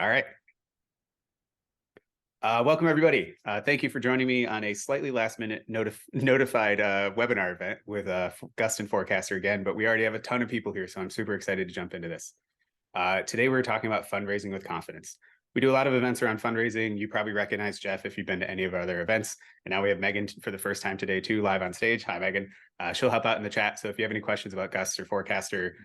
All right. Welcome, everybody. Thank you for joining me on a slightly last minute notified webinar event with Gust and Forecaster again, but we already have a ton of people here, so I'm super excited to jump into this. Today, we're talking about fundraising with confidence. We do a lot of events around fundraising. You probably recognize Jeff if you've been to any of our other events. And now we have Megan for the first time today, too, live on stage. Hi, Megan. She'll help out in the chat. So if you have any questions about Gust or Forecaster,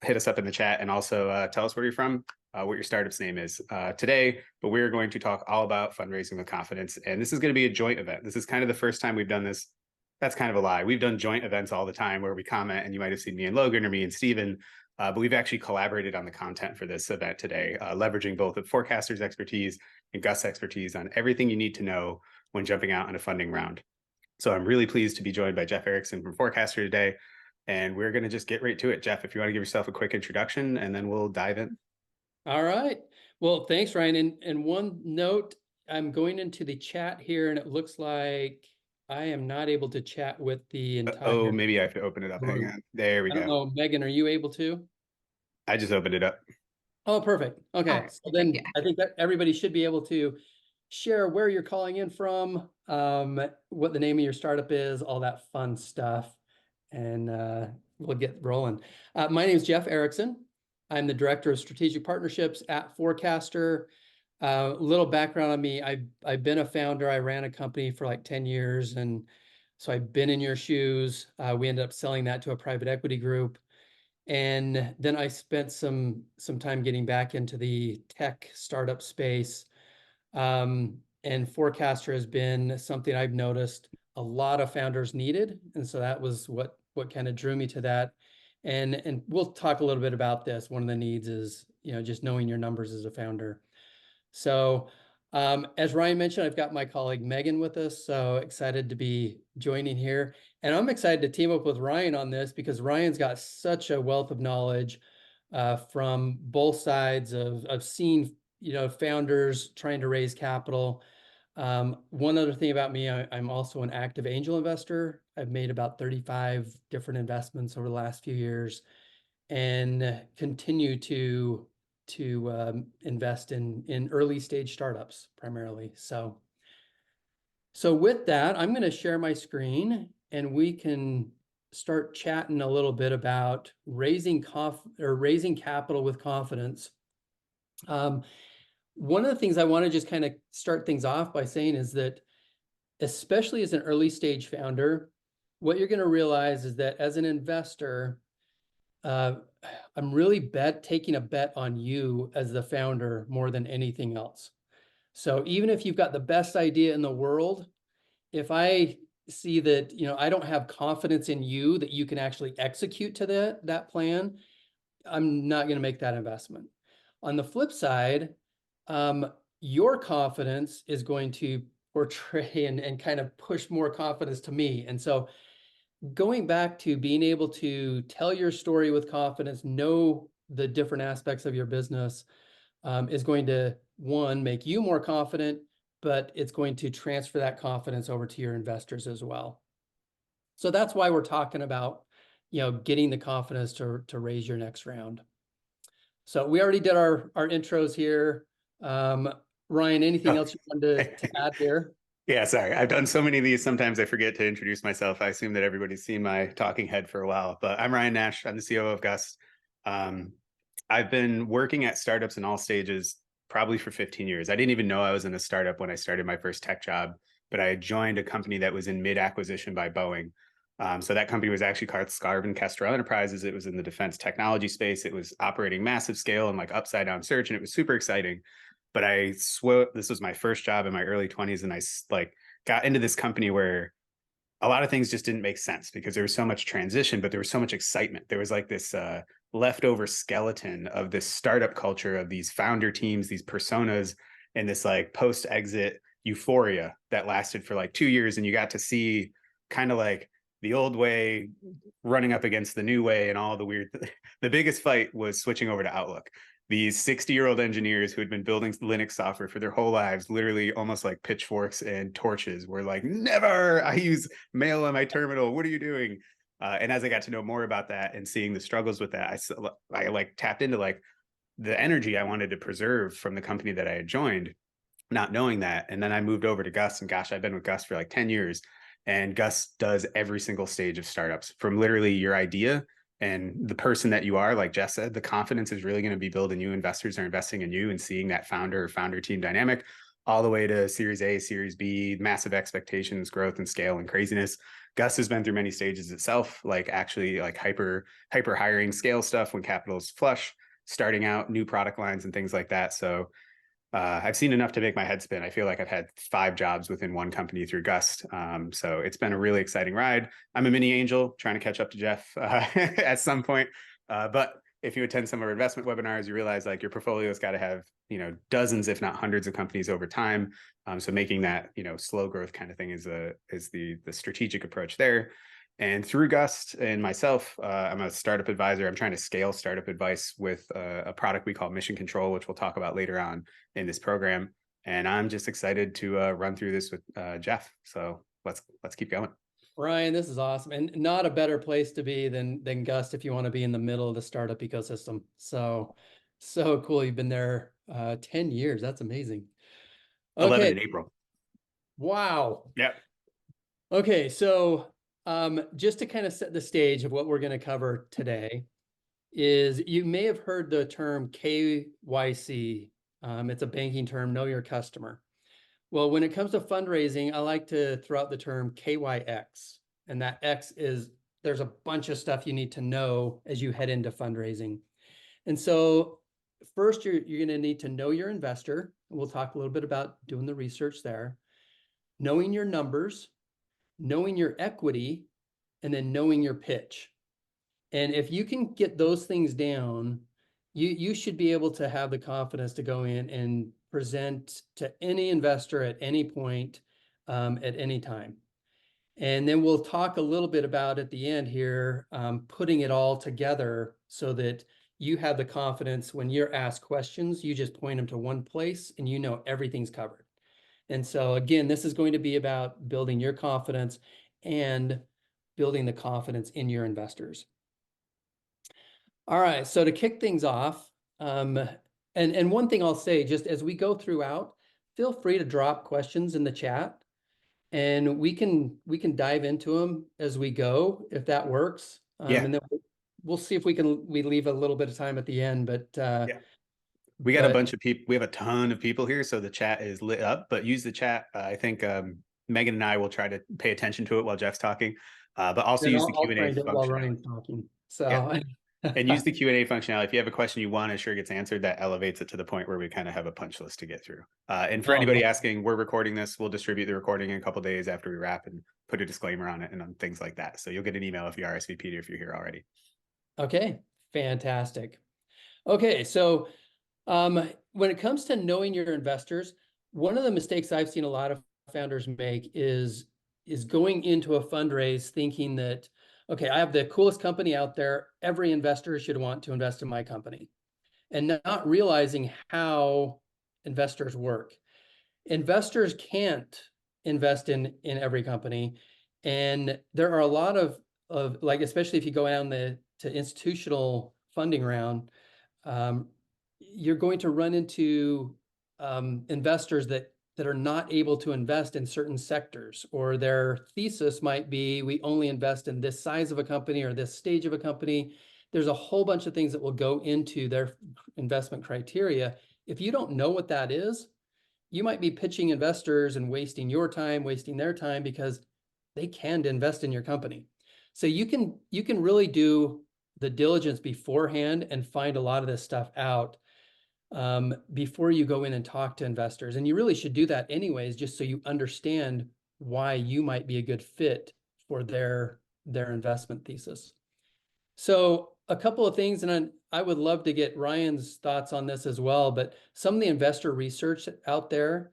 hit us up in the chat and also tell us where you're from, what your startup's name is today. But we're going to talk all about fundraising with confidence. And this is going to be a joint event. This is kind of the first time we've done this. That's kind of a lie. We've done joint events all the time where we comment, and you might have seen me and Logan or me and Steven. But we've actually collaborated on the content for this event today, leveraging both the forecaster's expertise and Gust's expertise on everything you need to know when jumping out on a funding round. So I'm really pleased to be joined by Jeff Erickson from Forecaster today. And we're going to just get right to it. Jeff, if you want to give yourself a quick introduction, and then we'll dive in. All right. Well, thanks, Ryan. And one note, I'm going into the chat here, and it looks like I am not able to chat with the entire Oh, maybe I have to open it up. group. Hang on. There we I don't go. know, Megan, are you able to? I just opened it up. Oh, perfect. Okay. So then Yeah. I think that everybody should be able to share where you're calling in from, what the name of your startup is, all that fun stuff. And we'll get rolling. My name is Jeff Erickson. I'm the Director of Strategic Partnerships at Forecaster. A little background on me. I've been a founder. I ran a company for like 10 years. And so I've been in your shoes. We ended up selling that to a private equity group. And then I spent some time getting back into the tech startup space. And Forecaster has been something I've noticed a lot of founders needed. And so that was what kind of drew me to that. And we'll talk a little bit about this. One of the needs is, just knowing your numbers as a founder. So as Ryan mentioned, I've got my colleague Megan with us, so excited to be joining here. And I'm excited to team up with Ryan on this because Ryan's got such a wealth of knowledge from both sides of seeing, founders trying to raise capital. One other thing about me, I'm also an active angel investor. I've made about 35 different investments over the last few years and continue to invest in early stage startups primarily. So with that, I'm going to share my screen and we can start chatting a little bit about raising capital with confidence. One of the things I want to just kind of start things off by saying is that, especially as an early stage founder, what you're going to realize is that as an investor, I'm really taking a bet on you as the founder more than anything else. So even if you've got the best idea in the world, if I see that, I don't have confidence in you that you can actually execute to that plan, I'm not going to make that investment. On the flip side, your confidence is going to portray and kind of push more confidence to me. And so going back to being able to tell your story with confidence, know the different aspects of your business, is going to, one, make you more confident, but it's going to transfer that confidence over to your investors as well. So that's why we're talking about, getting the confidence to raise your next round. So we already did our intros here. Ryan, anything else you wanted to add here? Yeah, sorry. I've done so many of these. Sometimes I forget to introduce myself. I assume that everybody's seen my talking head for a while, but I'm Ryan Nash. I'm the COO of Gust. I've been working at startups in all stages probably for 15 years. I didn't even know I was in a startup when I started my first tech job, but I joined a company that was in mid-acquisition by Boeing. So that company was actually called Scarvin Kestrel Enterprises. It was in the defense technology space. It was operating massive scale and like upside down search, and it was super exciting. But I swear this was my first job in my early 20s, and I got into this company where a lot of things just didn't make sense because there was so much transition, but there was so much excitement. There was like this leftover skeleton of this startup culture of these founder teams, these personas, and this like post-exit euphoria that lasted for like 2 years. And you got to see kind of like the old way running up against the new way and all the weird. The biggest fight was switching over to Outlook. These 60-year-old engineers who had been building Linux software for their whole lives, literally almost like pitchforks and torches, were like, never, I use mail on my terminal. What are you doing? And as I got to know more about that and seeing the struggles with that, I like tapped into like, the energy I wanted to preserve from the company that I had joined, not knowing that. And then I moved over to Gust, and gosh, I've been with Gust for like 10 years. And Gust does every single stage of startups, from literally your idea and the person that you are. Like Jess said, the confidence is really going to be built in you. Investors are investing in you and seeing that founder or founder team dynamic, all the way to Series A, Series B, massive expectations, growth and scale and craziness. Gust has been through many stages itself, like actually like hyper hiring scale stuff when capital is flush, starting out new product lines and things like that. So I've seen enough to make my head spin. I feel like I've had 5 jobs within one company through Gust. So it's been a really exciting ride. I'm a mini angel trying to catch up to Jeff at some point. But if you attend some of our investment webinars, you realize like your portfolio's got to have, dozens, if not hundreds of companies over time. So making that, slow growth kind of thing is the strategic approach there. And through Gust and myself, I'm a startup advisor. I'm trying to scale startup advice with a product we call Mission Control, which we'll talk about later on in this program. And I'm just excited to run through this with Jeff. So let's keep going. Ryan, this is awesome, and not a better place to be than Gust if you want to be in the middle of the startup ecosystem. So cool. You've been there 10 years. That's amazing. 11 Okay. in April. Wow. Yeah. Okay, so just to kind of set the stage of what we're going to cover today is you may have heard the term KYC. It's a banking term, know your customer. Well, when it comes to fundraising, I like to throw out the term KYX. And that X is there's a bunch of stuff you need to know as you head into fundraising. And so first, you're going to need to know your investor. And we'll talk a little bit about doing the research there, knowing your numbers, knowing your equity, and then knowing your pitch. And if you can get those things down, you should be able to have the confidence to go in and present to any investor at any point, at any time. And then we'll talk a little bit about at the end here, putting it all together so that you have the confidence when you're asked questions, you just point them to one place and you know everything's covered. And so again, this is going to be about building your confidence and building the confidence in your investors. All right, so to kick things off, and one thing I'll say, just as we go throughout, feel free to drop questions in the chat, and we can dive into them as we go, if that works. Yeah. And then we'll see if we leave a little bit of time at the end, but Yeah. We got a bunch of people. We have a ton of people here, so the chat is lit up. But use the chat. I think Megan and I will try to pay attention to it while Jeff's talking. But also then use the I'll try Q&A and do it while functionality. Ryan's talking. Yeah. So And use the Q&A functionality. If you have a question you want to sure gets answered, that elevates it to the point where we kind of have a punch list to get through. And for anybody asking, we're recording this. We'll distribute the recording in a couple of days after we wrap and put a disclaimer on it and on things like that. So you'll get an email if you RSVP'd or if you're here already. Okay, fantastic. Okay, so when it comes to knowing your investors, one of the mistakes I've seen a lot of founders make is going into a fundraise thinking that, okay, I have the coolest company out there. Every investor should want to invest in my company, and not realizing how investors work. Investors can't invest in every company, and there are a lot of like, especially if you go down to institutional funding round, you're going to run into investors that are not able to invest in certain sectors, or their thesis might be we only invest in this size of a company or this stage of a company. There's a whole bunch of things that will go into their investment criteria. If you don't know what that is, you might be pitching investors and wasting your time, wasting their time, because they can invest in your company. So you can really do the diligence beforehand and find a lot of this stuff out before you go in and talk to investors. And you really should do that anyways, just so you understand why you might be a good fit for their investment thesis. So a couple of things, and I would love to get Ryan's thoughts on this as well, but some of the investor research out there,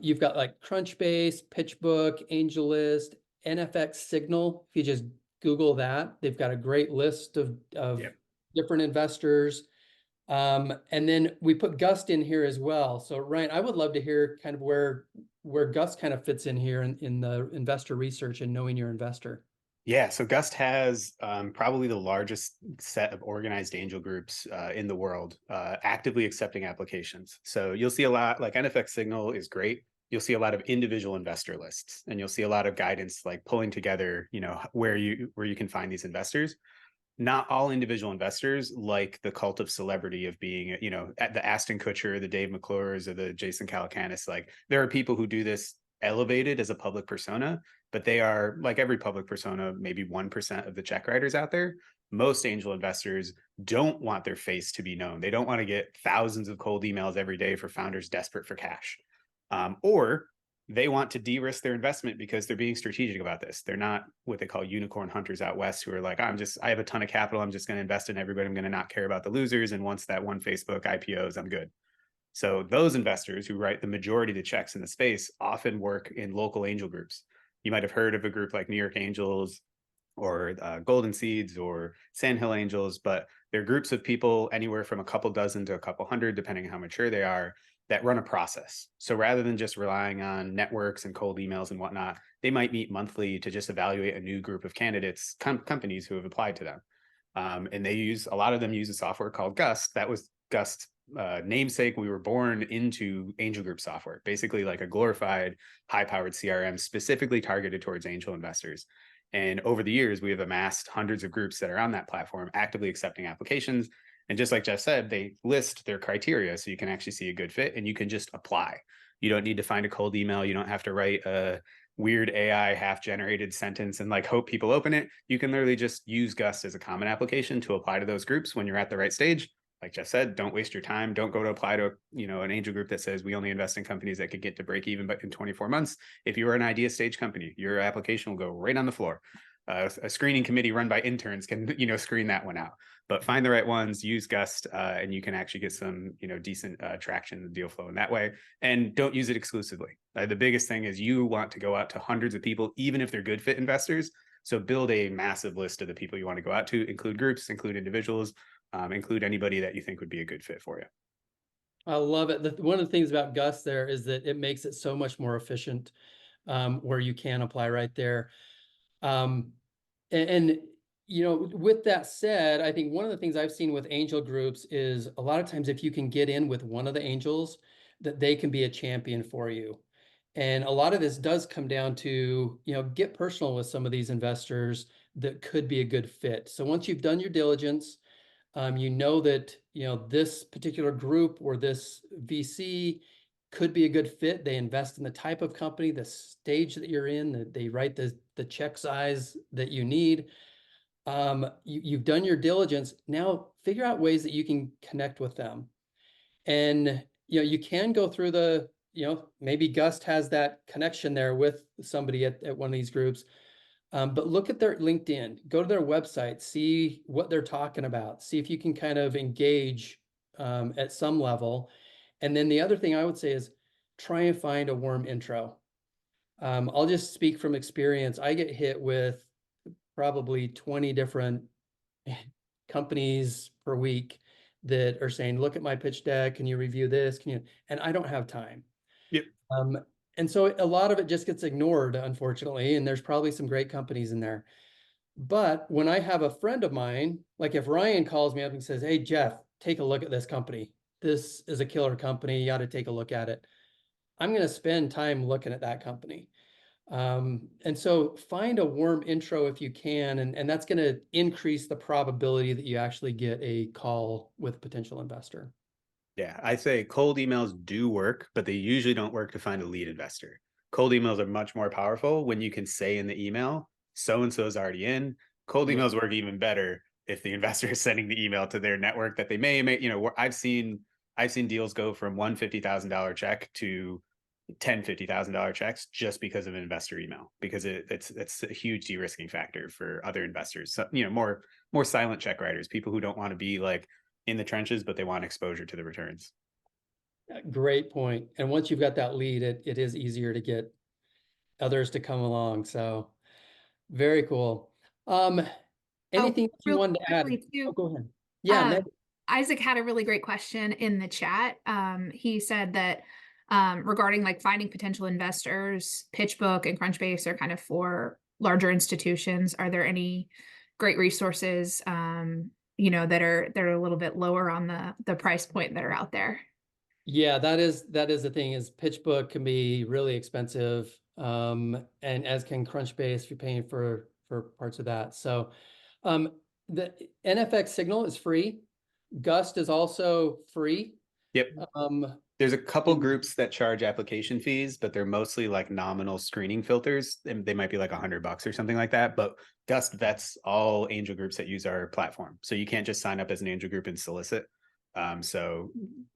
you've got like Crunchbase, PitchBook, AngelList, NFX Signal. If you just Google that, they've got a great list of different investors. And then we put Gust in here as well. So Ryan, I would love to hear kind of where Gust kind of fits in here in the investor research and knowing your investor. Yeah, so Gust has probably the largest set of organized angel groups in the world actively accepting applications. So you'll see a lot, like NFX Signal is great. You'll see a lot of individual investor lists, and you'll see a lot of guidance like pulling together, where you can find these investors. Not all individual investors like the cult of celebrity of being, at the Aston Kutcher, the Dave McClures, or the Jason Calacanis. Like there are people who do this elevated as a public persona, but they are like every public persona, maybe 1% of the check writers out there. Most angel investors don't want their face to be known. They don't want to get thousands of cold emails every day for founders desperate for cash. Or they want to de-risk their investment because they're being strategic about this. They're not what they call unicorn hunters out west who are like, I have a ton of capital. I'm just going to invest in everybody. I'm going to not care about the losers. And once that one Facebook IPOs, I'm good. So those investors who write the majority of the checks in the space often work in local angel groups. You might have heard of a group like New York Angels or Golden Seeds or Sandhill Angels, but they're groups of people anywhere from a couple dozen to a couple hundred, depending on how mature they are, that run a process. So rather than just relying on networks and cold emails and whatnot, they might meet monthly to just evaluate a new group of candidates, companies who have applied to them. And a lot of them use a software called Gust. That was Gust namesake. We were born into angel group software, basically like a glorified high powered CRM specifically targeted towards angel investors. And over the years, we have amassed hundreds of groups that are on that platform actively accepting applications. And just like Jeff said, they list their criteria so you can actually see a good fit and you can just apply. You don't need to find a cold email. You don't have to write a weird AI half generated sentence and like hope people open it. You can literally just use Gust as a common application to apply to those groups when you're at the right stage. Like Jeff said, don't waste your time. Don't go to apply to an angel group that says we only invest in companies that could get to break even but in 24 months. If you are an idea stage company, your application will go right on the floor. A screening committee run by interns can screen that one out. But find the right ones, use Gust, and you can actually get some decent traction in the deal flow in that way. And don't use it exclusively. The biggest thing is you want to go out to hundreds of people, even if they're good fit investors. So build a massive list of the people you want to go out to, include groups, include individuals, include anybody that you think would be a good fit for you. I love it. One of the things about Gust there is that it makes it so much more efficient, where you can apply right there. Um, and with that said, I think one of the things I've seen with angel groups is a lot of times if you can get in with one of the angels, that they can be a champion for you. And a lot of this does come down to, get personal with some of these investors that could be a good fit. So once you've done your diligence, that, this particular group or this VC could be a good fit. They invest in the type of company, the stage that you're in, that they write the check size that you need. You've done your diligence. Now figure out ways that you can connect with them. And, you can go through maybe Gust has that connection there with somebody at one of these groups. But look at their LinkedIn, go to their website, see what they're talking about, see if you can kind of engage at some level. And then the other thing I would say is try and find a warm intro. I'll just speak from experience. I get hit with probably 20 different companies per week that are saying, look at my pitch deck. Can you review this? And I don't have time. Yep. And so a lot of it just gets ignored, unfortunately. And there's probably some great companies in there. But when I have a friend of mine, like if Ryan calls me up and says, hey, Jeff, take a look at this company. This is a killer company. You ought to take a look at it. I'm going to spend time looking at that company. And so find a warm intro if you can, and that's going to increase the probability that you actually get a call with a potential investor. Yeah, I say cold emails do work, but they usually don't work to find a lead investor. Cold emails are much more powerful when you can say in the email, so and so is already in. Cold emails work even better if the investor is sending the email to their network that they may, I've seen deals go from one $50,000 check to 10 $50,000 checks just because of an investor email, because it's a huge de-risking factor for other investors. So, more silent check writers, people who don't want to be like in the trenches, but they want exposure to the returns. Great point. And once you've got that lead, it is easier to get others to come along. So very cool. Anything that you Real wanted to add? quickly Oh, too. go ahead. Yeah, Meg. Isaac had a really great question in the chat. He said that regarding like finding potential investors, PitchBook and Crunchbase are kind of for larger institutions? Are there any great resources, that are a little bit lower on the price point that are out there? Yeah, that is the thing, is PitchBook can be really expensive. And as can Crunchbase if you're paying for parts of that. So the NFX Signal is free. Gust is also free. Yep. There's a couple and- groups that charge application fees, but they're mostly like nominal screening filters. And they might be like $100 or something like that. But Gust vets all angel groups that use our platform. So you can't just sign up as an angel group and solicit. So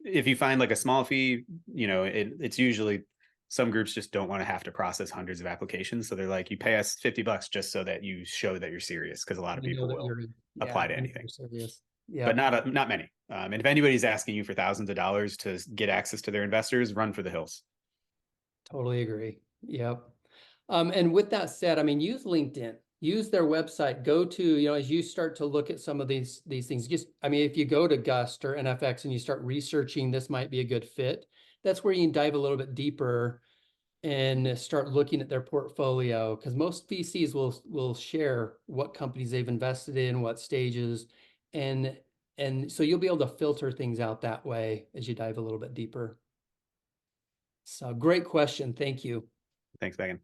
if you find like a small fee, it's usually some groups just don't want to have to process hundreds of applications. So they're like, you pay us $50 just so that you show that you're serious, because a lot of people will apply to anything. Serious. Yeah. But not many. And if anybody's asking you for thousands of dollars to get access to their investors, run for the hills. Totally agree. Yep. And with that said, I mean, use LinkedIn, use their website, go to, as you start to look at some of these things, if you go to Gust or NFX and you start researching, this might be a good fit. That's where you can dive a little bit deeper and start looking at their portfolio, because most VCs will share what companies they've invested in, what stages, and so you'll be able to filter things out that way as you dive a little bit deeper. So great question. Thank you. Thanks, Megan.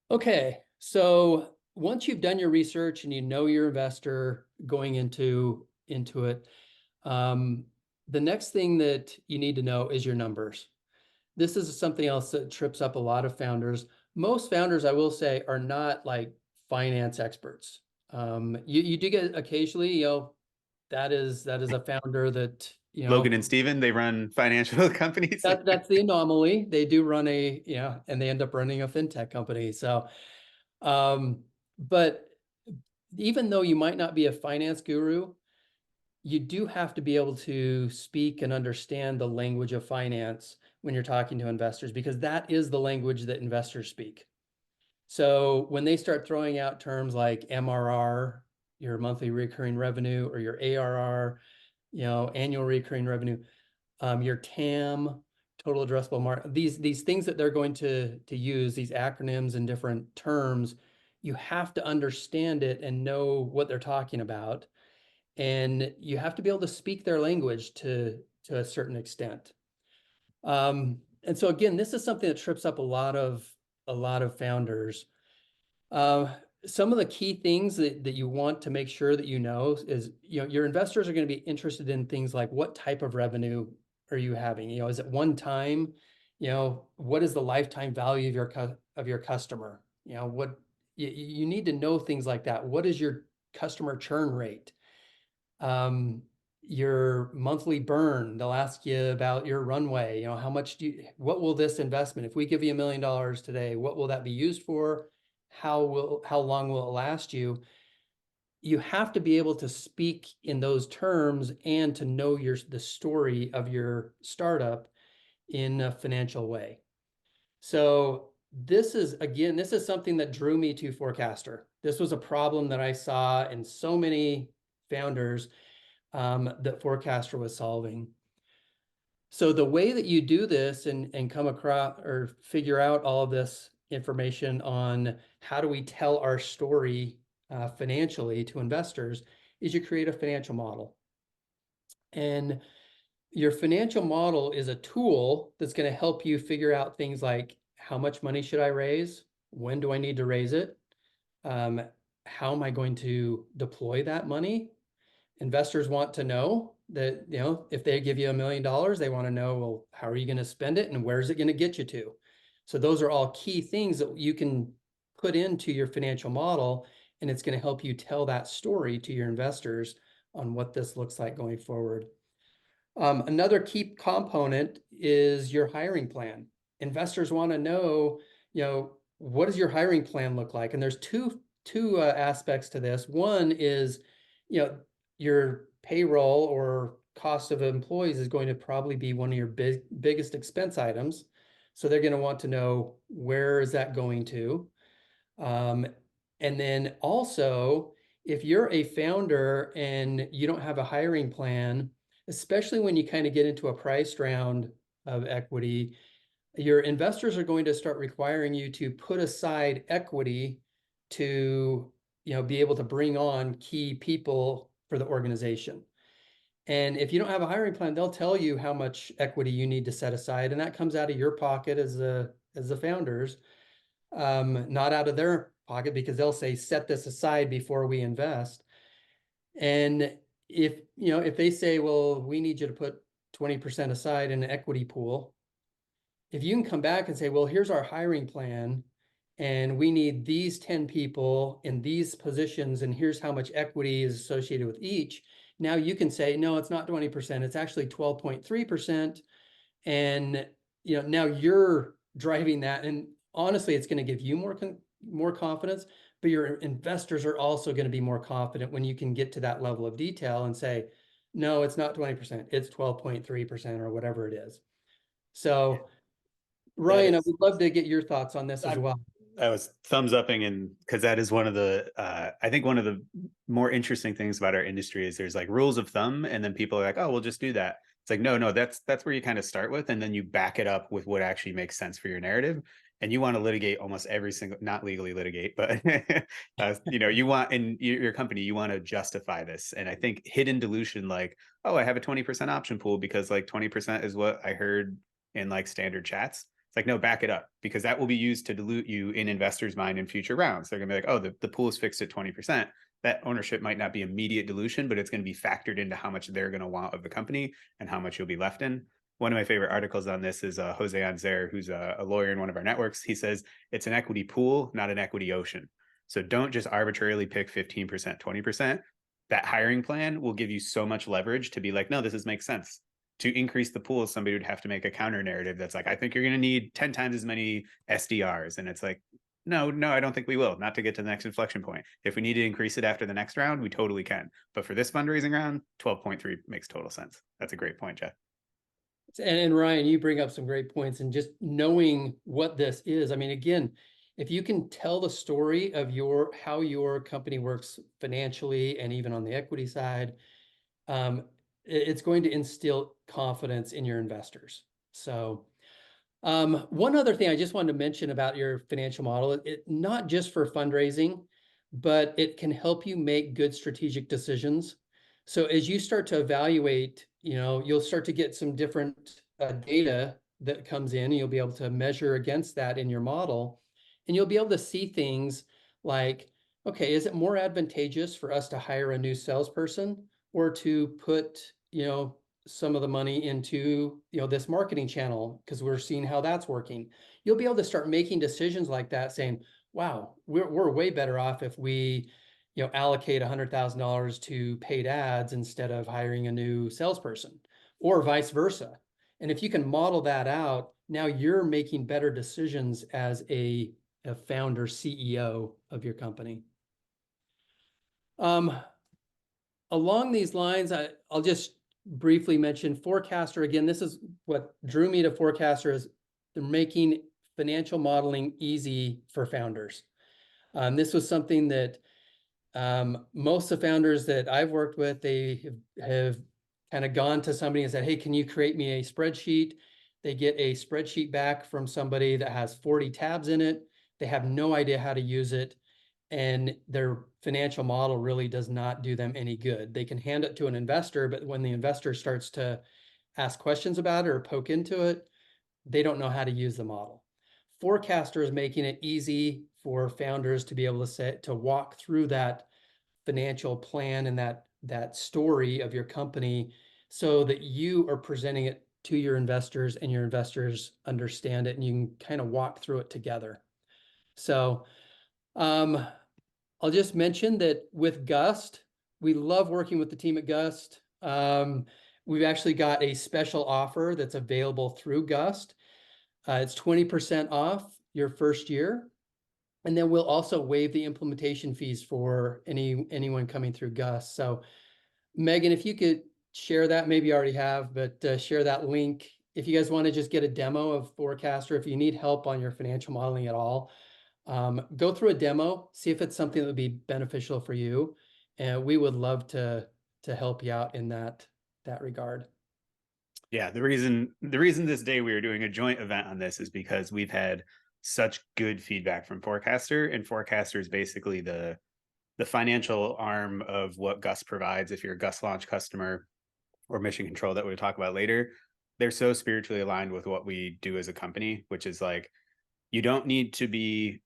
Okay, so once you've done your research and you know your investor going into it, the next thing that you need to know is your numbers. This is something else that trips up a lot of founders. Most founders, I will say, are not like finance experts. You do get occasionally, that is a founder that, Logan and Steven, they run financial companies. That's the anomaly. They do run and they end up running a fintech company. So, but even though you might not be a finance guru, you do have to be able to speak and understand the language of finance when you're talking to investors, because that is the language that investors speak. So when they start throwing out terms like MRR, your monthly recurring revenue, or your ARR, annual recurring revenue, your TAM, total addressable market, these things that they're going to use, these acronyms and different terms, you have to understand it and know what they're talking about. And you have to be able to speak their language to a certain extent. And so again, this is something that trips up a lot of founders. Some of the key things that you want to make sure that is, your investors are going to be interested in things like, what type of revenue are you having? Is it one time? What is the lifetime value of your customer? What you need to know things like that. What is your customer churn rate? Your monthly burn. They'll ask you about your runway. How much what will this investment, if we give you $1 million today, what will that be used for? How long will it last you? You have to be able to speak in those terms and to know the story of your startup in a financial way. So this is something that drew me to Forecaster. This was a problem that I saw in so many founders that Forecaster was solving. So the way that you do this and come across or figure out all of this information on how do we tell our story financially to investors is you create a financial model. And your financial model is a tool that's going to help you figure out things like, how much money should I raise? When do I need to raise it? How am I going to deploy that money? Investors want to know that, if they give you $1 million, they want to know, well, how are you going to spend it and where is it going to get you to? So those are all key things that you can put into your financial model, and it's going to help you tell that story to your investors on what this looks like going forward. Another key component is your hiring plan. Investors want to know, what does your hiring plan look like? And there's two aspects to this. One is, your payroll or cost of employees is going to probably be one of your biggest expense items. So they're going to want to know, where is that going to? And then also, if you're a founder and you don't have a hiring plan, especially when you kind of get into a priced round of equity, your investors are going to start requiring you to put aside equity to, be able to bring on key people for the organization. And if you don't have a hiring plan, they'll tell you how much equity you need to set aside, and that comes out of your pocket as the founders, not out of their pocket, because they'll say, set this aside before we invest. And if they say, well, we need you to put 20% aside in an equity pool, if you can come back and say, well, here's our hiring plan, and we need these 10 people in these positions, and here's how much equity is associated with each. Now you can say, no, it's not 20%, it's actually 12.3%. And now you're driving that. And honestly, it's going to give you more confidence, but your investors are also going to be more confident when you can get to that level of detail and say, no, it's not 20%, it's 12.3% or whatever it is. So Ryan, I would love to get your thoughts on this as well. I was thumbs upping, and because that is one of the I think one of the more interesting things about our industry is there's like rules of thumb, and then people are like, oh, we'll just do that. It's like, no, that's where you kind of start with, and then you back it up with what actually makes sense for your narrative. And you want to litigate almost every single, not legally litigate, but you want in your company, you want to justify this. And I think hidden dilution, like, oh, I have a 20% option pool because like 20% is what I heard in like standard chats. It's like, no, back it up, because that will be used to dilute you in investors' mind in future rounds. They're going to be like, oh, the pool is fixed at 20%. That ownership might not be immediate dilution, but it's going to be factored into how much they're going to want of the company and how much you'll be left in. One of my favorite articles on this is Jose Anzer, who's a lawyer in one of our networks. He says it's an equity pool, not an equity ocean. So don't just arbitrarily pick 15%, 20%. That hiring plan will give you so much leverage to be like, no, this makes sense. To increase the pool, somebody would have to make a counter narrative that's like, I think you're going to need 10 times as many SDRs. And it's like, no, I don't think we will. Not to get to the next inflection point. If we need to increase it after the next round, we totally can. But for this fundraising round, 12.3 makes total sense. That's a great point, Jeff. And Ryan, you bring up some great points, and just knowing what this is. I mean, again, if you can tell the story of how your company works financially and even on the equity side, it's going to instill confidence in your investors. So one other thing I just wanted to mention about your financial model, not just for fundraising, but it can help you make good strategic decisions. So as you start to evaluate, you'll start to get some different data that comes in, and you'll be able to measure against that in your model. And you'll be able to see things like, okay, is it more advantageous for us to hire a new salesperson, or to put, some of the money into, this marketing channel, because we're seeing how that's working. You'll be able to start making decisions like that, saying, wow, we're way better off if we, allocate $100,000 to paid ads instead of hiring a new salesperson, or vice versa. And if you can model that out, now you're making better decisions as a founder, CEO of your company. Along these lines, I'll just briefly mention Forecaster. Again, this is what drew me to Forecaster, is they're making financial modeling easy for founders. This was something that most of the founders that I've worked with, they have kind of gone to somebody and said, hey, can you create me a spreadsheet? They get a spreadsheet back from somebody that has 40 tabs in it. They have no idea how to use it, and their financial model really does not do them any good. They can hand it to an investor, but when the investor starts to ask questions about it or poke into it, they don't know how to use the model. Forecaster is making it easy for founders to be able to walk through that financial plan and that story of your company, so that you are presenting it to your investors and your investors understand it, and you can kind of walk through it together. So I'll just mention that with Gust, we love working with the team at Gust. We've actually got a special offer that's available through Gust. It's 20% off your first year. And then we'll also waive the implementation fees for anyone coming through Gust. So Megan, if you could share that, maybe you already have, but share that link. If you guys want to just get a demo of Forecaster, if you need help on your financial modeling at all, go through a demo, see if it's something that would be beneficial for you. And we would love to help you out in that regard. Yeah, the reason this day we are doing a joint event on this is because we've had such good feedback from Forecaster, and Forecaster is basically the financial arm of what Gust provides. If you're a Gust launch customer or mission control that we'll talk about later, they're so spiritually aligned with what we do as a company, which is like, you don't need to be,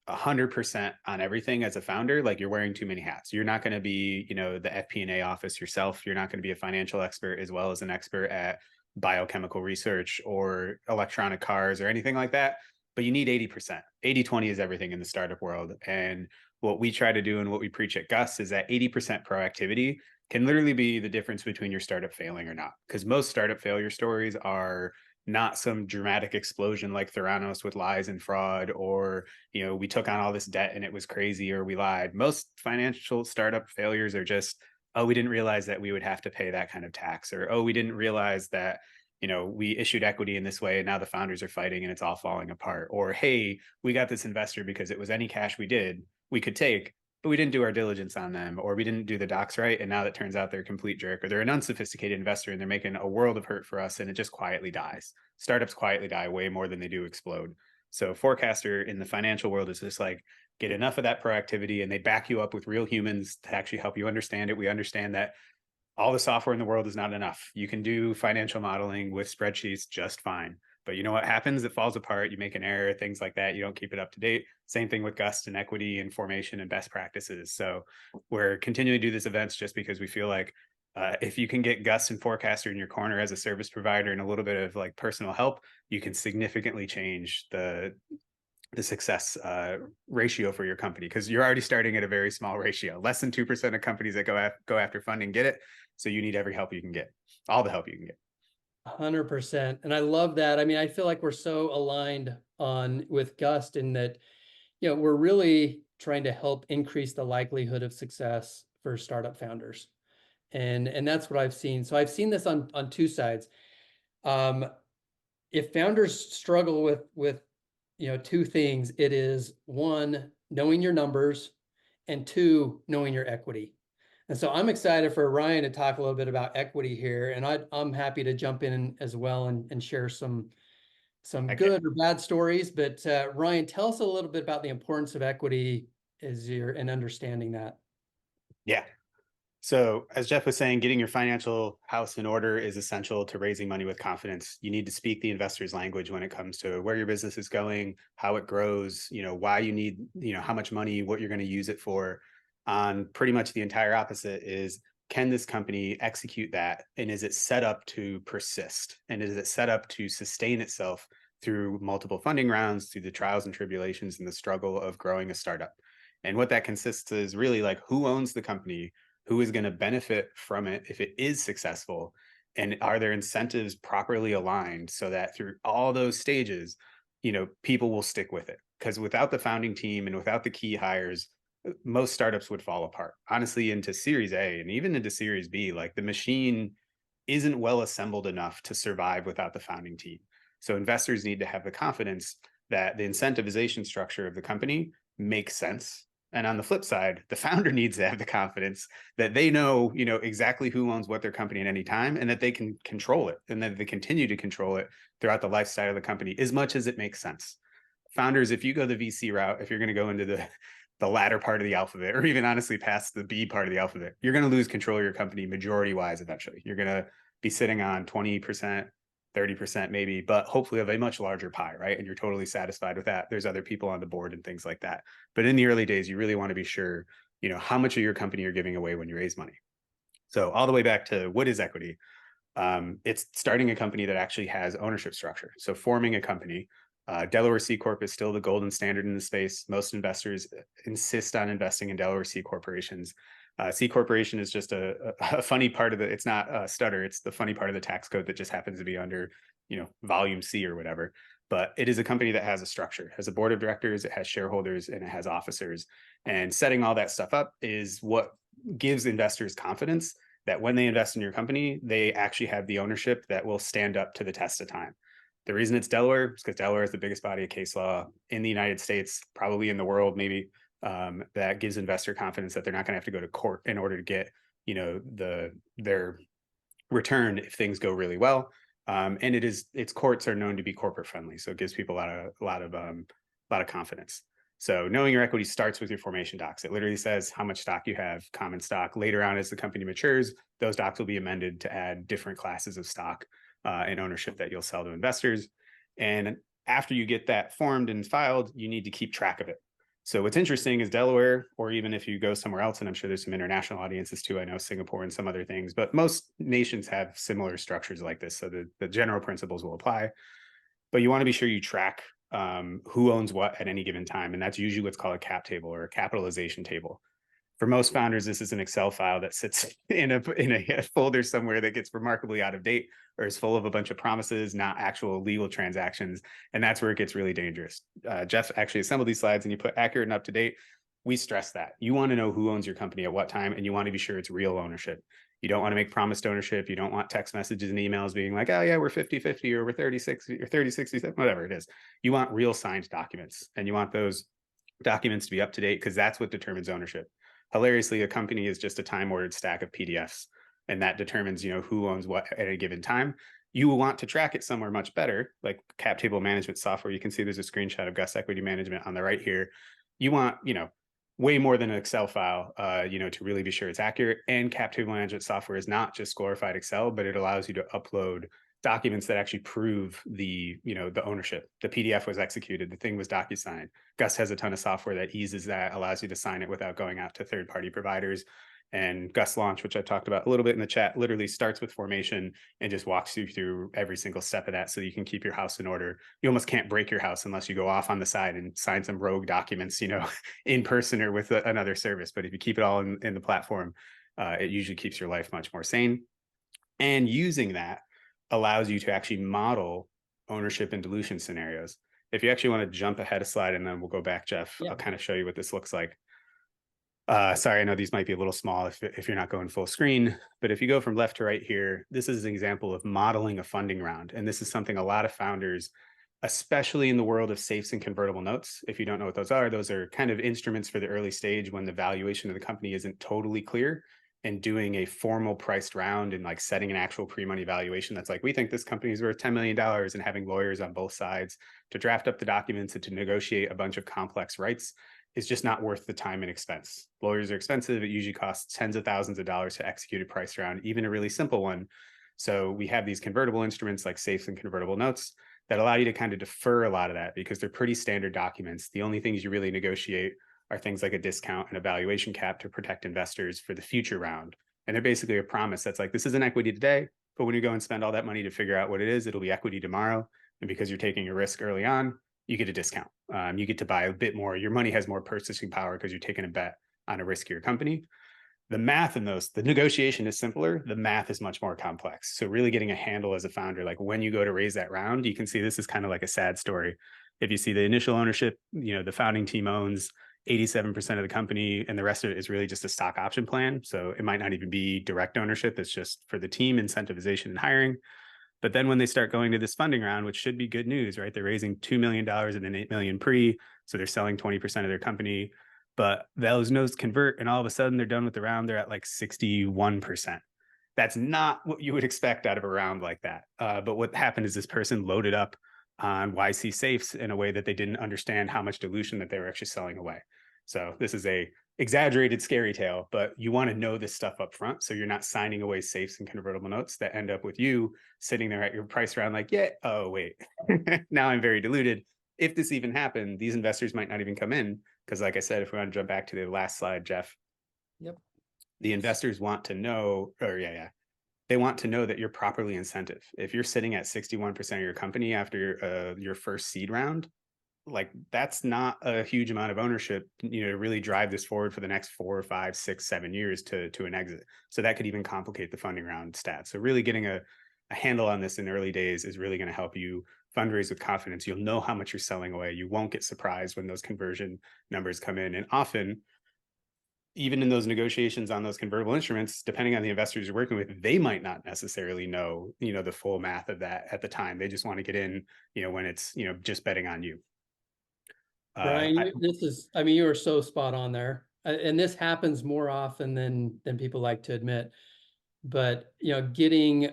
100% on everything as a founder. Like, you're wearing too many hats. You're not going to be, the FP&A office yourself. You're not going to be a financial expert as well as an expert at biochemical research or electronic cars or anything like that. But you need 80%. 80/20 is everything in the startup world. And what we try to do and what we preach at Gus is that 80% proactivity can literally be the difference between your startup failing or not. Because most startup failure stories are not some dramatic explosion like Theranos with lies and fraud, or, we took on all this debt and it was crazy, or we lied. Most financial startup failures are just, oh, we didn't realize that we would have to pay that kind of tax, or, oh, we didn't realize that, we issued equity in this way and now the founders are fighting and it's all falling apart. Or, hey, we got this investor because it was any cash we could take, but we didn't do our diligence on them, or we didn't do the docs right. And now that turns out they're a complete jerk, or they're an unsophisticated investor and they're making a world of hurt for us. And it just quietly dies. Startups quietly die way more than they do explode. So Forecaster in the financial world is just like, get enough of that proactivity and they back you up with real humans to actually help you understand it. We understand that all the software in the world is not enough. You can do financial modeling with spreadsheets just fine. But you know what happens? It falls apart. You make an error, things like that. You don't keep it up to date. Same thing with Gust and equity and formation and best practices. So we're continuing to do these events just because we feel like if you can get Gust and Forecaster in your corner as a service provider and a little bit of like personal help, you can significantly change the success ratio for your company, because you're already starting at a very small ratio. Less than 2% of companies that go after funding get it. So you need every help you can get, all the help you can get. 100%. And I love that. I mean, I feel like we're so aligned with Gust in that, we're really trying to help increase the likelihood of success for startup founders. And that's what I've seen. So I've seen this on two sides. If founders struggle with two things, it is one, knowing your numbers, and two, knowing your equity. And so I'm excited for Ryan to talk a little bit about equity here, and I'm happy to jump in as well and share some good or bad stories. But Ryan, tell us a little bit about the importance of equity and understanding that. Yeah. So as Jeff was saying, getting your financial house in order is essential to raising money with confidence. You need to speak the investor's language when it comes to where your business is going, how it grows, why you need, how much money, what you're going to use it for. On pretty much the entire opposite is, can this company execute that? And is it set up to persist? And is it set up to sustain itself through multiple funding rounds, through the trials and tribulations and the struggle of growing a startup? And what that consists is really like, who owns the company? Who is going to benefit from it if it is successful? And are there incentives properly aligned so that through all those stages, people will stick with it? Because without the founding team and without the key hires, most startups would fall apart. Honestly, into Series A and even into Series B, like, the machine isn't well assembled enough to survive without the founding team. So investors need to have the confidence that the incentivization structure of the company makes sense. And on the flip side, the founder needs to have the confidence that they know, exactly who owns what their company at any time, and that they can control it, and that they continue to control it throughout the lifestyle of the company as much as it makes sense. Founders, if you go the VC route, if you're going to go into the latter part of the alphabet, or even honestly past the B part of the alphabet, you're going to lose control of your company majority wise eventually. You're going to be sitting on 20%, 30% maybe, but hopefully of a much larger pie, right? And you're totally satisfied with that. There's other people on the board and things like that. But in the early days, you really want to be sure, how much of your company you're giving away when you raise money. So all the way back to, what is equity? It's starting a company that actually has ownership structure. So forming a company, Delaware C Corp is still the golden standard in the space. Most investors insist on investing in Delaware C corporations. C corporation is just a funny part of it's not a stutter. It's the funny part of the tax code that just happens to be under, volume C or whatever. But it is a company that has a structure, has a board of directors, it has shareholders, and it has officers. And setting all that stuff up is what gives investors confidence that when they invest in your company, they actually have the ownership that will stand up to the test of time. The reason it's Delaware is because Delaware is the biggest body of case law in the United States, probably in the world, maybe. That gives investor confidence that they're not going to have to go to court in order to get, their return if things go really well. And its courts are known to be corporate friendly, so it gives people a lot of confidence. So knowing your equity starts with your formation docs. It literally says how much stock you have, common stock. Later on, as the company matures, those docs will be amended to add different classes of stock and ownership that you'll sell to investors. And after you get that formed and filed, you need to keep track of it. So what's interesting is Delaware, or even if you go somewhere else, and I'm sure there's some international audiences too, I know Singapore and some other things, but most nations have similar structures like this. So the general principles will apply, but you want to be sure you track who owns what at any given time. And that's usually what's called a cap table or a capitalization table. For most founders, this is an Excel file that sits in a folder somewhere that gets remarkably out of date or is full of a bunch of promises, not actual legal transactions. And that's where it gets really dangerous. Jeff actually assembled these slides and you put accurate and up to date. We stress that. You want to know who owns your company at what time, and you want to be sure it's real ownership. You don't want to make promised ownership. You don't want text messages and emails being like, oh yeah, we're 50-50 or we're 30-60 or 30-67, whatever it is. You want real signed documents, and you want those documents to be up to date because that's what determines ownership. Hilariously, a company is just a time-ordered stack of PDFs, and that determines, who owns what at a given time. You will want to track it somewhere much better, like cap table management software. You can see there's a screenshot of Gust Equity Management on the right here. You want, way more than an Excel file, to really be sure it's accurate. And cap table management software is not just glorified Excel, but it allows you to upload documents that actually prove the ownership. The PDF was executed, the thing was DocuSigned. Gust has a ton of software that eases that, allows you to sign it without going out to third-party providers. And Gust Launch, which I talked about a little bit in the chat, literally starts with formation and just walks you through every single step of that so you can keep your house in order. You almost can't break your house unless you go off on the side and sign some rogue documents, in person or with another service. But if you keep it all in the platform, it usually keeps your life much more sane. And using that allows you to actually model ownership and dilution scenarios. If you actually want to jump ahead a slide and then we'll go back, Jeff, I'll kind of show you what this looks like. Sorry, I know these might be a little small if you're not going full screen, but if you go from left to right here, this is an example of modeling a funding round. And this is something a lot of founders, especially in the world of safes and convertible notes, if you don't know what those are kind of instruments for the early stage when the valuation of the company isn't totally clear, and doing a formal priced round and like setting an actual pre-money valuation that's like, we think this company is worth $10 million, and having lawyers on both sides to draft up the documents and to negotiate a bunch of complex rights is just not worth the time and expense. Lawyers are expensive. It usually costs tens of thousands of dollars to execute a price round, even a really simple one. So we have these convertible instruments like safes and convertible notes that allow you to kind of defer a lot of that because they're pretty standard documents. The only things you really negotiate are things like a discount and a valuation cap to protect investors for the future round. And they're basically a promise that's like, this isn't equity today, but when you go and spend all that money to figure out what it is, it'll be equity tomorrow. And because you're taking a risk early on, you get a discount. You get to buy a bit more. Your money has more purchasing power because you're taking a bet on a riskier company. The math in those, the negotiation is simpler. The math is much more complex. So really getting a handle as a founder, like when you go to raise that round, you can see this is kind of like a sad story. If you see the initial ownership, the founding team owns 87% of the company, and the rest of it is really just a stock option plan. So it might not even be direct ownership. It's just for the team incentivization and hiring. But then when they start going to this funding round, which should be good news, right? They're raising $2 million and an $8 million pre. So they're selling 20% of their company, but those notes convert and all of a sudden they're done with the round. They're at like 61%. That's not what you would expect out of a round like that. But what happened is this person loaded up on YC safes in a way that they didn't understand how much dilution that they were actually selling away. So this is a exaggerated scary tale, but you want to know this stuff up front so you're not signing away safes and convertible notes that end up with you sitting there at your price round like, yeah, oh wait, now I'm very diluted. If this even happened, these investors might not even come in because, like I said, if we want to jump back to the last slide, Jeff. Yep. The investors want to know, they want to know that you're properly incentive. If you're sitting at 61% of your company after your first seed round, like that's not a huge amount of ownership, to really drive this forward for the next 4 or 5, 6, 7 years to an exit. So that could even complicate the funding round stats. So really getting a handle on this in early days is really going to help you fundraise with confidence. You'll know how much you're selling away. You won't get surprised when those conversion numbers come in. And often, even in those negotiations on those convertible instruments, depending on the investors you're working with, they might not necessarily know, the full math of that at the time. They just want to get in, when it's, just betting on you. Brian, you are so spot on there. And this happens more often than people like to admit. but getting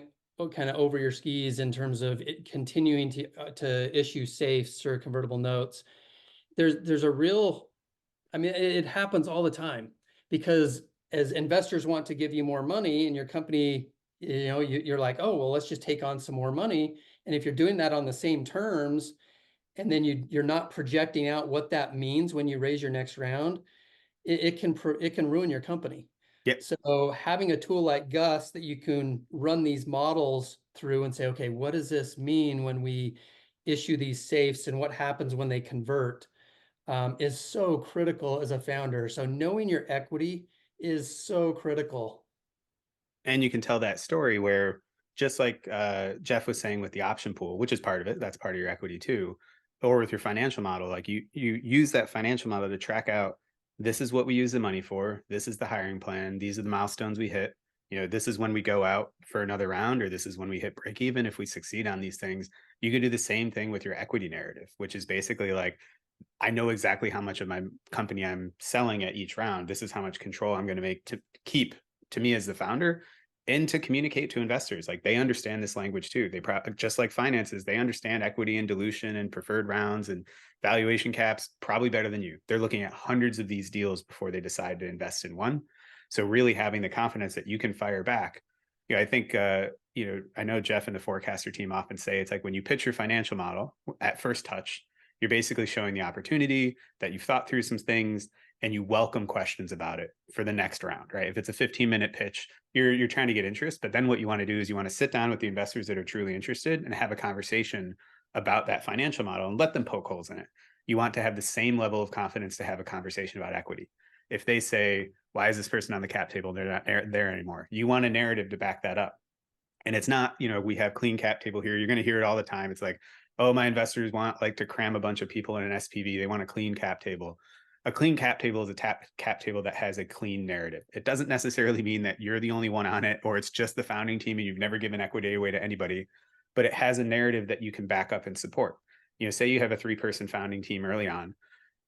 kind of over your skis in terms of continuing to issue safes or convertible notes. There's a real, I mean, it happens all the time, because as investors want to give you more money and your company, you're like, oh, well, let's just take on some more money. And if you're doing that on the same terms, and then you're not projecting out what that means when you raise your next round, it can ruin your company. Yep. So having a tool like Gust that you can run these models through and say, okay, what does this mean when we issue these safes, and what happens when they convert, is so critical as a founder. So knowing your equity is so critical. And you can tell that story where, just like Jeff was saying with the option pool, which is part of it, that's part of your equity too, or with your financial model, like you use that financial model to track out, this is what we use the money for, this is the hiring plan, these are the milestones we hit, this is when we go out for another round, or this is when we hit break even if we succeed on these things. You can do the same thing with your equity narrative, which is basically like, I know exactly how much of my company I'm selling at each round. This is how much control I'm going to make to keep to me as the founder, and to communicate to investors. Like, they understand this language too. They just like finances, they understand equity and dilution and preferred rounds and valuation caps probably better than you. They're looking at hundreds of these deals before they decide to invest in one. So really having the confidence that you can fire back. I think, I know Jeff and the forecaster team often say it's like when you pitch your financial model at first touch, you're basically showing the opportunity that you've thought through some things, and you welcome questions about it for the next round, right? If it's a 15-minute pitch, you're trying to get interest, but then what you want to do is you want to sit down with the investors that are truly interested and have a conversation about that financial model and let them poke holes in it. You want to have the same level of confidence to have a conversation about equity. If they say, why is this person on the cap table? They're not there anymore. You want a narrative to back that up. And it's not, we have clean cap table here. You're going to hear it all the time. It's like, oh, my investors want like to cram a bunch of people in an SPV. They want a clean cap table. A clean cap table is a cap table that has a clean narrative. It doesn't necessarily mean that you're the only one on it, or it's just the founding team and you've never given equity away to anybody, but it has a narrative that you can back up and support. Say you have a 3-person founding team early on,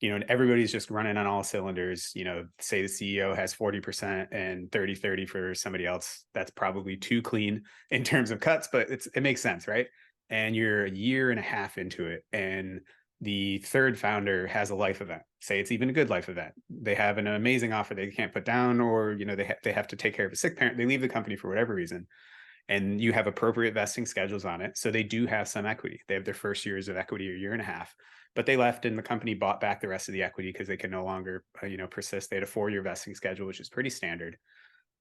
and everybody's just running on all cylinders. Say the CEO has 40% and 30-30 for somebody else. That's probably too clean in terms of cuts, but it makes sense, right? And you're a year and a half into it, and the third founder has a life event. Say it's even a good life event. They have an amazing offer they can't put down, or they have to take care of a sick parent. They leave the company for whatever reason, and you have appropriate vesting schedules on it. So they do have some equity. They have their first years of equity, a year and a half, but they left and the company bought back the rest of the equity because they can no longer, persist. They had a 4-year vesting schedule, which is pretty standard.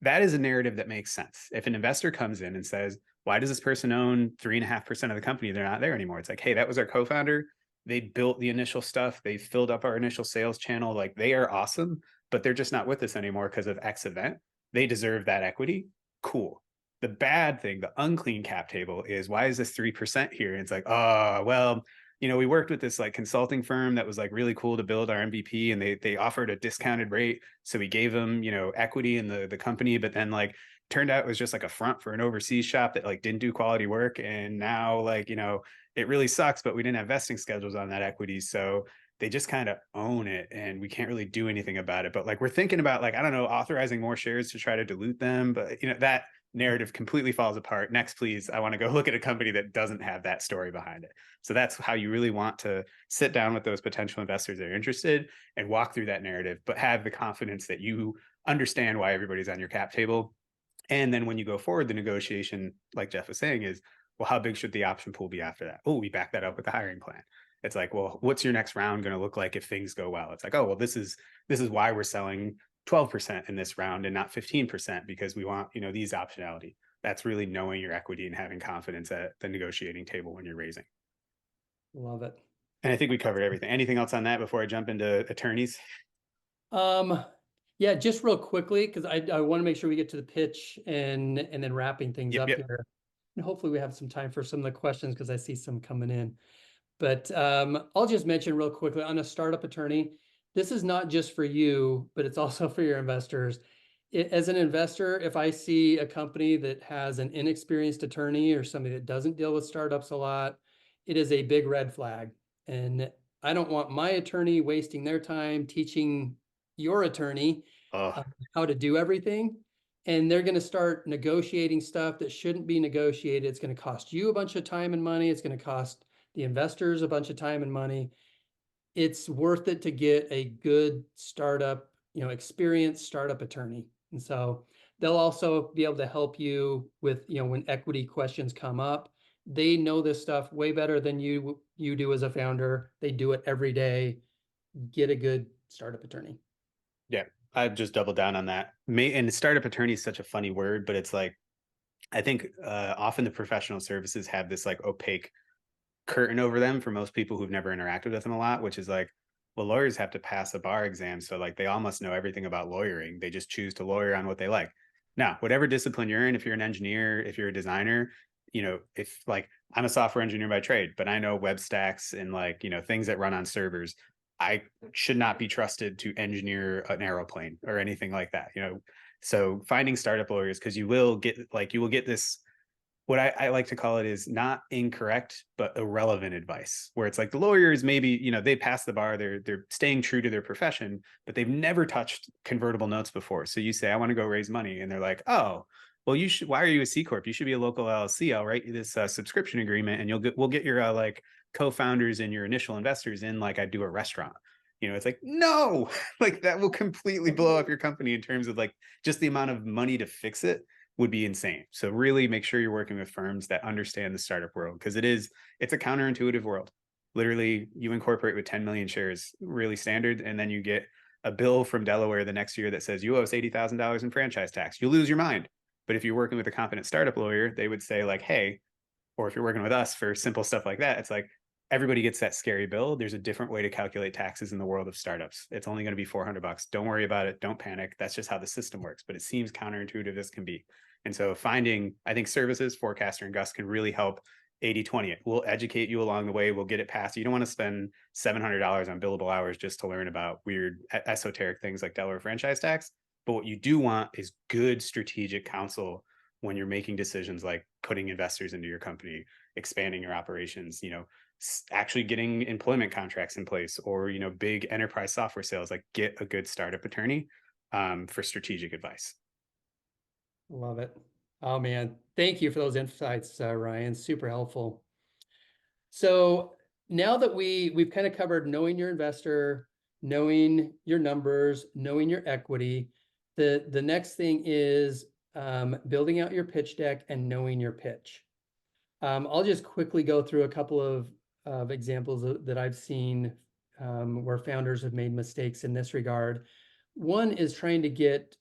That is a narrative that makes sense. If an investor comes in and says, why does this person own 3.5% of the company? They're not there anymore. It's like, hey, that was our co-founder. They built the initial stuff. They filled up our initial sales channel. Like, they are awesome, but they're just not with us anymore because of X event. They deserve that equity. Cool. The bad thing, the unclean cap table, is why is this 3% here? And it's like, oh, well, we worked with this like consulting firm that was like really cool to build our MVP, and they offered a discounted rate. So we gave them, equity in the company, but then like turned out it was just like a front for an overseas shop that like didn't do quality work. And now like, it really sucks, but we didn't have vesting schedules on that equity. So they just kind of own it and we can't really do anything about it. But like, we're thinking about like, I don't know, authorizing more shares to try to dilute them. But that narrative completely falls apart. Next, please. I want to go look at a company that doesn't have that story behind it. So that's how you really want to sit down with those potential investors that are interested and walk through that narrative, but have the confidence that you understand why everybody's on your cap table. And then when you go forward, the negotiation, like Jeff was saying, is, well, how big should the option pool be after that? Oh, we back that up with the hiring plan. It's like, well, what's your next round going to look like if things go well? It's like, oh, well, this is why we're selling 12% in this round and not 15%, because we want, these optionality. That's really knowing your equity and having confidence at the negotiating table when you're raising. Love it. And I think we covered everything. Anything else on that before I jump into attorneys? Yeah, just real quickly, because I want to make sure we get to the pitch and then wrapping things up here. And hopefully we have some time for some of the questions, because I see some coming in. But I'll just mention real quickly on a startup attorney, this is not just for you, but it's also for your investors. As an investor, if I see a company that has an inexperienced attorney or somebody that doesn't deal with startups a lot, it is a big red flag. And I don't want my attorney wasting their time teaching your attorney how to do everything. and they're going to start negotiating stuff that shouldn't be negotiated. It's going to cost you a bunch of time and money. It's going to cost the investors a bunch of time and money. It's worth it to get a good startup, experienced startup attorney. And so they'll also be able to help you with, when equity questions come up. They know this stuff way better than you do as a founder. They do it every day. Get a good startup attorney. Yeah, I'd just double down on that. And startup attorney is such a funny word, but it's like, I think often the professional services have this like opaque curtain over them for most people who've never interacted with them a lot, which is like, well, lawyers have to pass a bar exam. So like they all must know everything about lawyering. They just choose to lawyer on what they like. Now, whatever discipline you're in, if you're an engineer, if you're a designer, if like I'm a software engineer by trade, but I know web stacks and like, things that run on servers, I should not be trusted to engineer an aeroplane or anything like that, So finding startup lawyers, because you will get this, what I like to call it is not incorrect, but irrelevant advice, where it's like the lawyers maybe, they pass the bar, they're staying true to their profession, but they've never touched convertible notes before. So you say, I want to go raise money. And they're like, oh, well, why are you a C Corp? You should be a local LLC. I'll write you this subscription agreement and we'll get your like co-founders and your initial investors in like I do a restaurant. It's like, no, like that will completely blow up your company in terms of like just the amount of money to fix it would be insane. So really make sure you're working with firms that understand the startup world, because it's a counterintuitive world. Literally, you incorporate with 10 million shares, really standard, and then you get a bill from Delaware the next year that says you owe us $80,000 in franchise tax. You lose your mind. But if you're working with a competent startup lawyer, they would say like, hey, or if you're working with us for simple stuff like that, it's like everybody gets that scary bill. There's a different way to calculate taxes in the world of startups. It's only going to be $400. Don't worry about it. Don't panic. That's just how the system works. But it seems counterintuitive as can be. And so I think services, Forecaster and Gust can really help 80/20 it. We'll educate you along the way. We'll get it passed. You don't want to spend $700 on billable hours just to learn about weird esoteric things like Delaware franchise tax. But what you do want is good strategic counsel when you're making decisions like putting investors into your company, expanding your operations, actually getting employment contracts in place, or, big enterprise software sales. Like get a good startup attorney for strategic advice. Love it. Oh man, thank you for those insights, Ryan. Super helpful. So now that we've kind of covered knowing your investor, knowing your numbers, knowing your equity, the next thing is building out your pitch deck and knowing your pitch. I'll just quickly go through a couple of examples that I've seen where founders have made mistakes in this regard. One is trying to get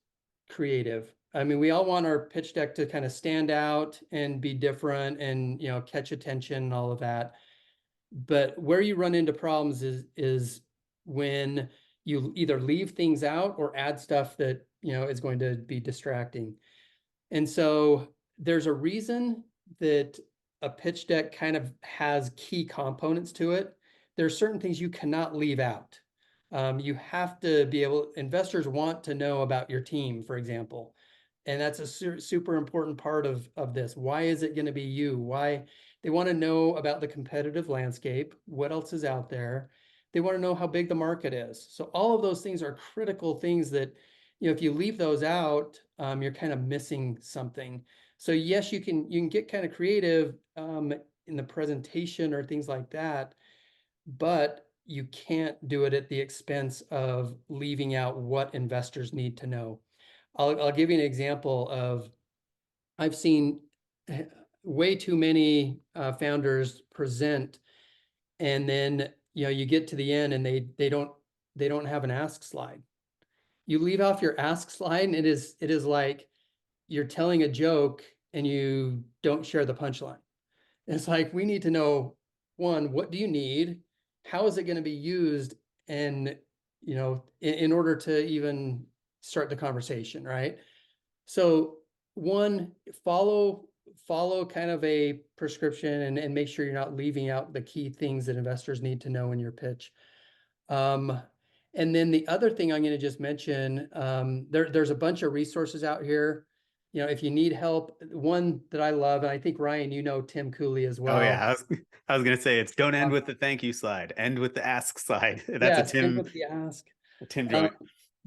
creative. I mean, we all want our pitch deck to kind of stand out and be different and, catch attention and all of that. But where you run into problems is when you either leave things out or add stuff that, is going to be distracting. And so there's a reason that a pitch deck kind of has key components to it. There are certain things you cannot leave out. You have to be investors want to know about your team, for example. And that's a super important part of this. Why is it going to be you? Why they want to know about the competitive landscape, what else is out there. They want to know how big the market is. So all of those things are critical things that, if you leave those out, you're kind of missing something. So yes, you can get kind of creative in the presentation or things like that, but you can't do it at the expense of leaving out what investors need to know. I'll give you an example of, I've seen way too many founders present, and then you get to the end and they don't have an ask slide. You leave off your ask slide and it is like you're telling a joke and you don't share the punchline. It's like, we need to know, one, what do you need? How is it going to be used? And, in order to even start the conversation, right? So one, follow kind of a prescription and make sure you're not leaving out the key things that investors need to know in your pitch. And then the other thing I'm going to just mention, there's a bunch of resources out here. If you need help, one that I love, and I think Ryan, Tim Cooley as well. Oh yeah, I was gonna say don't end with the thank you slide, end with the ask slide. That's yes, end with the ask. a Tim joint.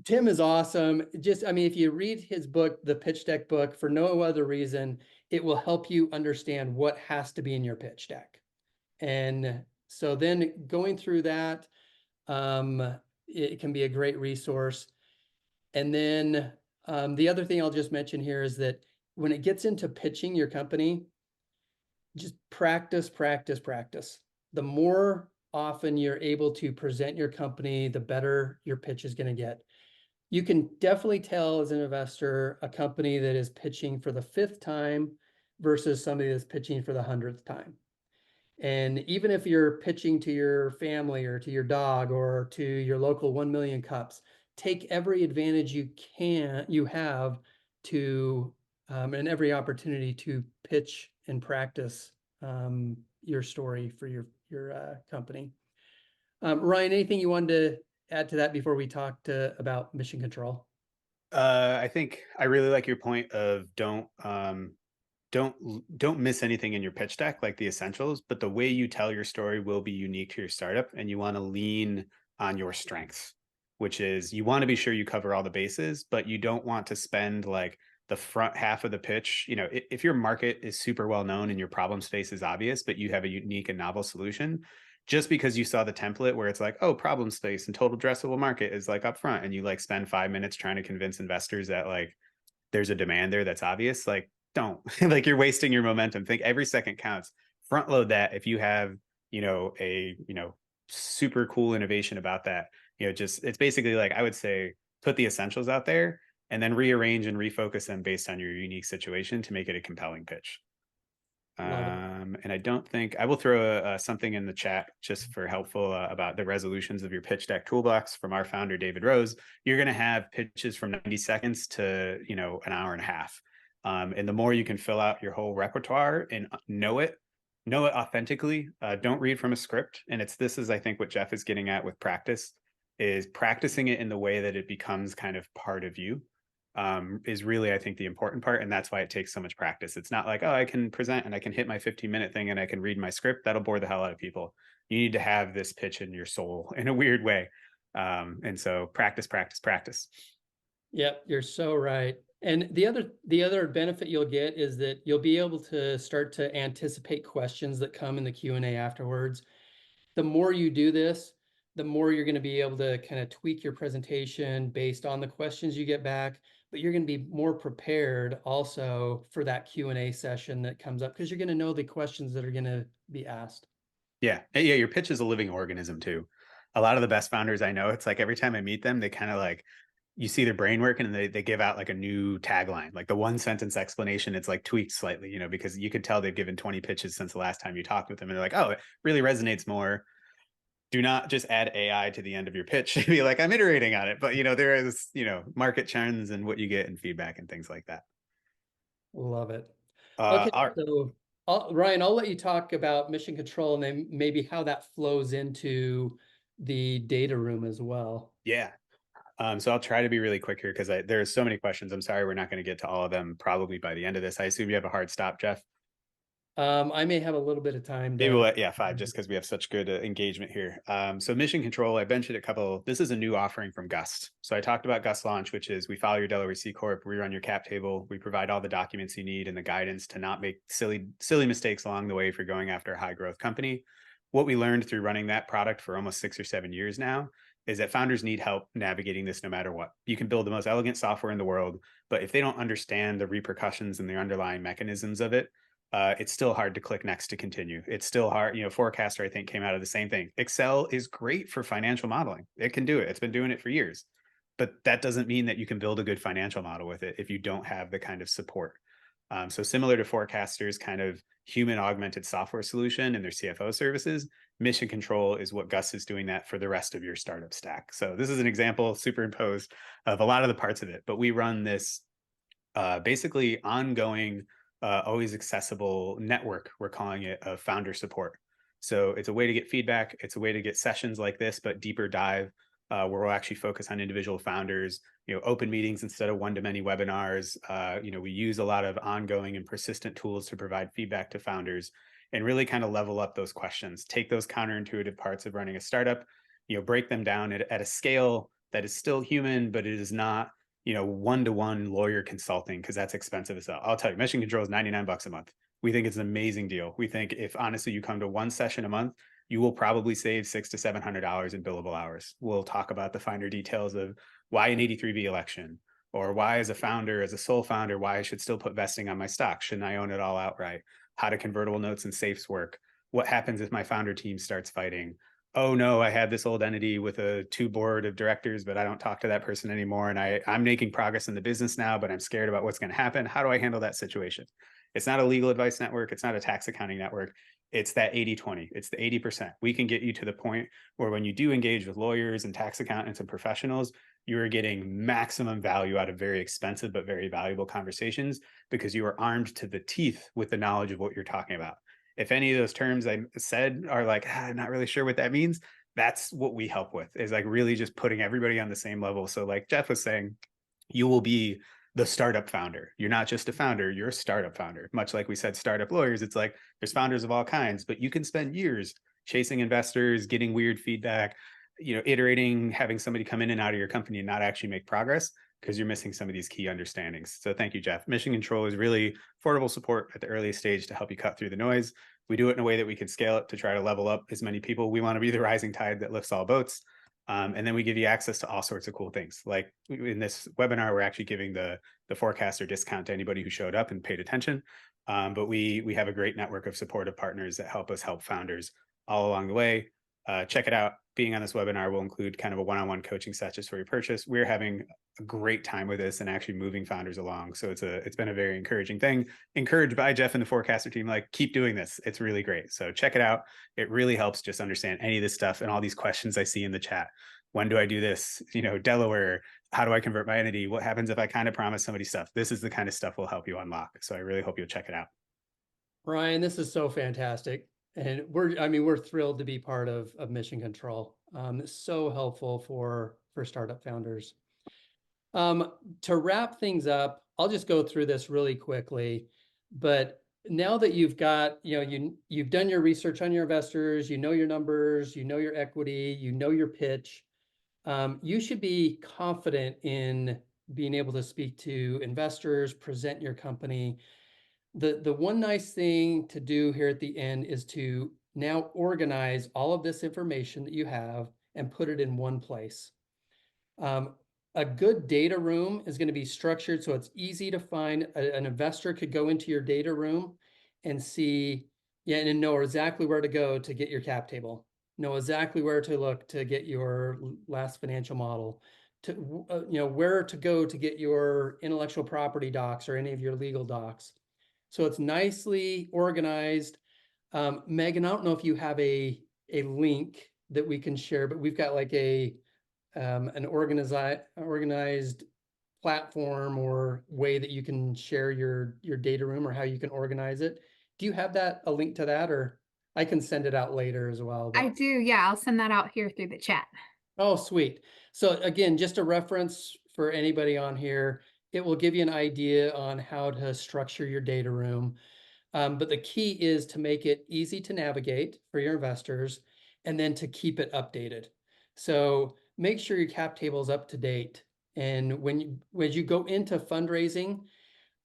Tim is awesome. Just, I mean, if you read his book, the pitch deck book, for no other reason, it will help you understand what has to be in your pitch deck. And so then going through that, it can be a great resource. And then the other thing I'll just mention here is that when it gets into pitching your company, just practice, practice, practice. The more often you're able to present your company, the better your pitch is going to get. You can definitely tell as an investor a company that is pitching for the 5th time versus somebody that's pitching for the 100th time. And even if you're pitching to your family or to your dog or to your local 1 million cups, take every advantage you have to and every opportunity to pitch and practice your story for your company. Ryan, anything you wanted to add to that before we talked about mission control? I think I really like your point of don't miss anything in your pitch deck, like the essentials, but the way you tell your story will be unique to your startup, and you want to lean on your strengths, which is you want to be sure you cover all the bases, but you don't want to spend like the front half of the pitch. You know, if your market is super well known and your problem space is obvious, but you have a unique and novel solution, just because you saw the template where it's like, oh, problem space and total addressable market is like up front, and you like spend 5 minutes trying to convince investors that like there's a demand there that's obvious, like don't like you're wasting your momentum. Think every second counts. Front load that. If you have, a super cool innovation about that, just it's basically like I would say put the essentials out there and then rearrange and refocus them based on your unique situation to make it a compelling pitch. Love it. And I don't think I will throw something in the chat just for helpful about the resolutions of your pitch deck toolbox from our founder, David Rose. You're going to have pitches from 90 seconds to, an hour and a half. And the more you can fill out your whole repertoire and know it authentically, don't read from a script. And this is, I think, what Jeff is getting at with practice is practicing it in the way that it becomes kind of part of you. Is really, I think, the important part. And that's why it takes so much practice. It's not like, oh, I can present and I can hit my 15-minute thing and I can read my script. That'll bore the hell out of people. You need to have this pitch in your soul in a weird way. And so practice, practice, practice. Yep, you're so right. And the other benefit you'll get is that you'll be able to start to anticipate questions that come in the Q&A afterwards. The more you do this, the more you're going to be able to kind of tweak your presentation based on the questions you get back, but you're going to be more prepared also for that Q&A session that comes up because you're going to know the questions that are going to be asked. Yeah. Yeah. Your pitch is a living organism too. A lot of the best founders I know, it's like every time I meet them, they kind of like, you see their brain working and they give out like a new tagline, like the 1-sentence explanation. It's like tweaked slightly, because you could tell they've given 20 pitches since the last time you talked with them. And they're like, oh, it really resonates more. Do not just add AI to the end of your pitch and be like, I'm iterating on it. But, there is, market trends and what you get in feedback and things like that. Love it. Okay, Our, so Ryan, I'll let you talk about mission control and then maybe how that flows into the data room as well. yeah. So I'll try to be really quick here because there's so many questions. I'm sorry we're not going to get to all of them probably by the end of this. I assume you have a hard stop, Jeff. I may have a little bit of time. Maybe we'll, 5, just because we have such good engagement here. So mission control, I mentioned a couple. This is a new offering from Gust. So I talked about Gust Launch, which is we follow your Delaware C Corp, we run your cap table, we provide all the documents you need and the guidance to not make silly mistakes along the way if you're going after a high growth company. What we learned through running that product for almost 6 or 7 years now is that founders need help navigating this no matter what. You can build the most elegant software in the world, but if they don't understand the repercussions and the underlying mechanisms of it, it's still hard to click next to continue. It's still hard. Forecaster, I think, came out of the same thing. Excel is great for financial modeling. It can do it. It's been doing it for years. But that doesn't mean that you can build a good financial model with it if you don't have the kind of support. So similar to Forecaster's kind of human augmented software solution and their CFO services, mission control is what Gust is doing that for the rest of your startup stack. So this is an example superimposed of a lot of the parts of it. But we run this basically ongoing always accessible network, we're calling it, of founder support. So it's a way to get feedback. It's a way to get sessions like this, but deeper dive, where we'll actually focus on individual founders, open meetings instead of one-to-many webinars. We use a lot of ongoing and persistent tools to provide feedback to founders and really kind of level up those questions, take those counterintuitive parts of running a startup, break them down at a scale that is still human, but it is not, you know, one-to-one lawyer consulting, because that's expensive as hell. I'll tell you, mission control is $99 a month. We think it's an amazing deal. We think if honestly you come to one session a month, you will probably save $600 to $700 in billable hours. We'll talk about the finer details of why an 83B election, or why as a founder, as a sole founder, why I should still put vesting on my stock. Shouldn't I own it all outright? How do convertible notes and safes work? What happens if my founder team starts fighting? Oh no, I had this old entity with a 2 board of directors, but I don't talk to that person anymore. And I'm making progress in the business now, but I'm scared about what's going to happen. How do I handle that situation? It's not a legal advice network. It's not a tax accounting network. It's that 80-20. It's the 80%. We can get you to the point where when you do engage with lawyers and tax accountants and professionals, you are getting maximum value out of very expensive but very valuable conversations, because you are armed to the teeth with the knowledge of what you're talking about. If any of those terms I said are like, I'm not really sure what that means, that's what we help with, is like really just putting everybody on the same level. So like Jeff was saying, you will be the startup founder. You're not just a founder, you're a startup founder. Much like we said, startup lawyers, it's like there's founders of all kinds, but you can spend years chasing investors, getting weird feedback, you know, iterating, having somebody come in and out of your company and not actually make progress because you're missing some of these key understandings. So thank you, Jeff. Mission Control is really affordable support at the earliest stage to help you cut through the noise. We do it in a way that we can scale it to try to level up as many people. We want to be the rising tide that lifts all boats. And then we give you access to all sorts of cool things. Like in this webinar, we're actually giving the forecaster discount to anybody who showed up and paid attention. But we have a great network of supportive partners that help us help founders all along the way. Check it out. Being on this webinar will include kind of a one-on-one coaching sessions for your purchase. We're having a great time with this and actually moving founders along. So it's been a very encouraging thing. Encouraged by Jeff and the forecaster team, like, keep doing this. It's really great. So check it out. It really helps just understand any of this stuff and all these questions I see in the chat. When do I do this? You know, Delaware, how do I convert my entity? What happens if I kind of promise somebody stuff? This is the kind of stuff will help you unlock. So I really hope you'll check it out. Ryan, this is so fantastic. And we're thrilled to be part of Mission Control. It's so helpful for startup founders. To wrap things up, I'll just go through this really quickly. But now that you've got, you've done your research on your investors, you know your numbers, you know your equity, you know your pitch, you should be confident in being able to speak to investors, present your company. The one nice thing to do here at the end is to now organize all of this information that you have and put it in one place. A good data room is going to be structured so it's easy to find. An investor could go into your data room and see, and know exactly where to go to get your cap table, know exactly where to look to get your last financial model, to where to go to get your intellectual property docs or any of your legal docs. So it's nicely organized. Megan, I don't know if you have a link that we can share, but we've got like an organized platform or way that you can share your data room or how you can organize it. Do you have a link to that, or I can send it out later as well? I do. Yeah, I'll send that out here through the chat. Oh, sweet. So again, just a reference for anybody on here, it will give you an idea on how to structure your data room. But the key is to make it easy to navigate for your investors and then to keep it updated. So make sure your cap table is up to date. And when you go into fundraising,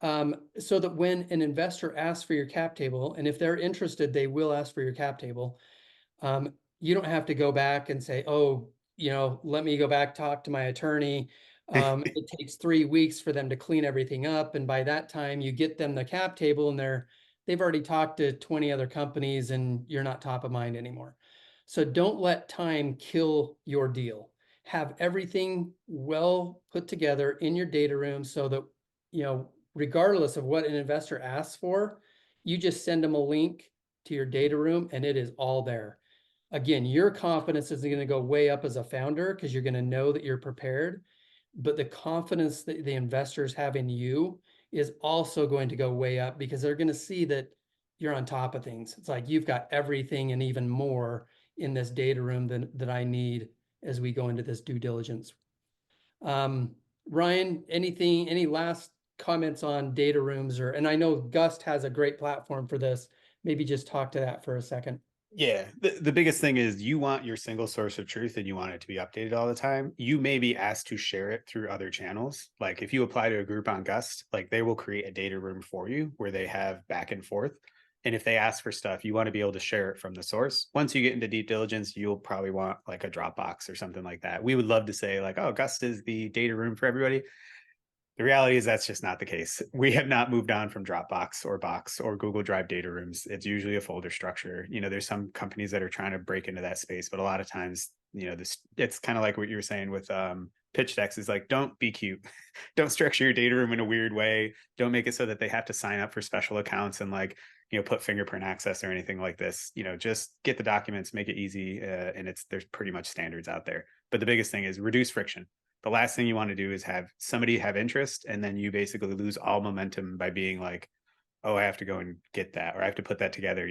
so that when an investor asks for your cap table, and if they're interested, they will ask for your cap table, you don't have to go back and say, oh, let me go back, talk to my attorney. It takes 3 weeks for them to clean everything up. And by that time you get them the cap table and they've already talked to 20 other companies and you're not top of mind anymore. So don't let time kill your deal. Have everything well put together in your data room so that, regardless of what an investor asks for, you just send them a link to your data room and it is all there. Again, your confidence is going to go way up as a founder because you're going to know that you're prepared, but the confidence that the investors have in you is also going to go way up because they're going to see that you're on top of things. It's like you've got everything and even more in this data room that I need as we go into this due diligence. Ryan, any last comments on data rooms, and I know Gust has a great platform for this. Maybe just talk to that for a second. Yeah, the biggest thing is you want your single source of truth and you want it to be updated all the time. You may be asked to share it through other channels. Like if you apply to a group on Gust, like they will create a data room for you where they have back and forth. And if they ask for stuff, you want to be able to share it from the source. Once you get into deep diligence, you'll probably want like a Dropbox or something like that. We would love to say like, oh, Gust is the data room for everybody. The reality is that's just not the case. We have not moved on from Dropbox or Box or Google Drive data rooms. It's usually a folder structure. There's some companies that are trying to break into that space, but a lot of times, this it's kind of like what you were saying with pitch decks is like, don't be cute. Don't structure your data room in a weird way. Don't make it so that they have to sign up for special accounts and like, put fingerprint access or anything like this. Just get the documents, make it easy. And there's pretty much standards out there. But the biggest thing is reduce friction. The last thing you want to do is have somebody have interest and then you basically lose all momentum by being like, oh, I have to go and get that, or I have to put that together.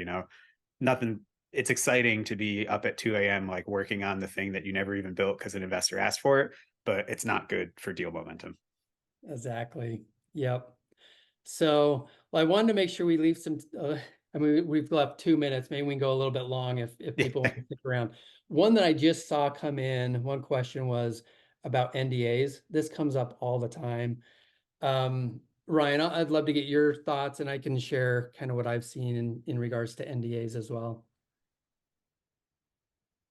Nothing. It's exciting to be up at 2 a.m. like working on the thing that you never even built because an investor asked for it, but it's not good for deal momentum. Exactly. Yep. So, well, I wanted to make sure we leave some, I mean, we've left 2 minutes. Maybe we can go a little bit long if people want to stick around. One that I just saw come in, one question was about NDAs. This comes up all the time. Ryan, I'd love to get your thoughts and I can share kind of what I've seen in regards to NDAs as well.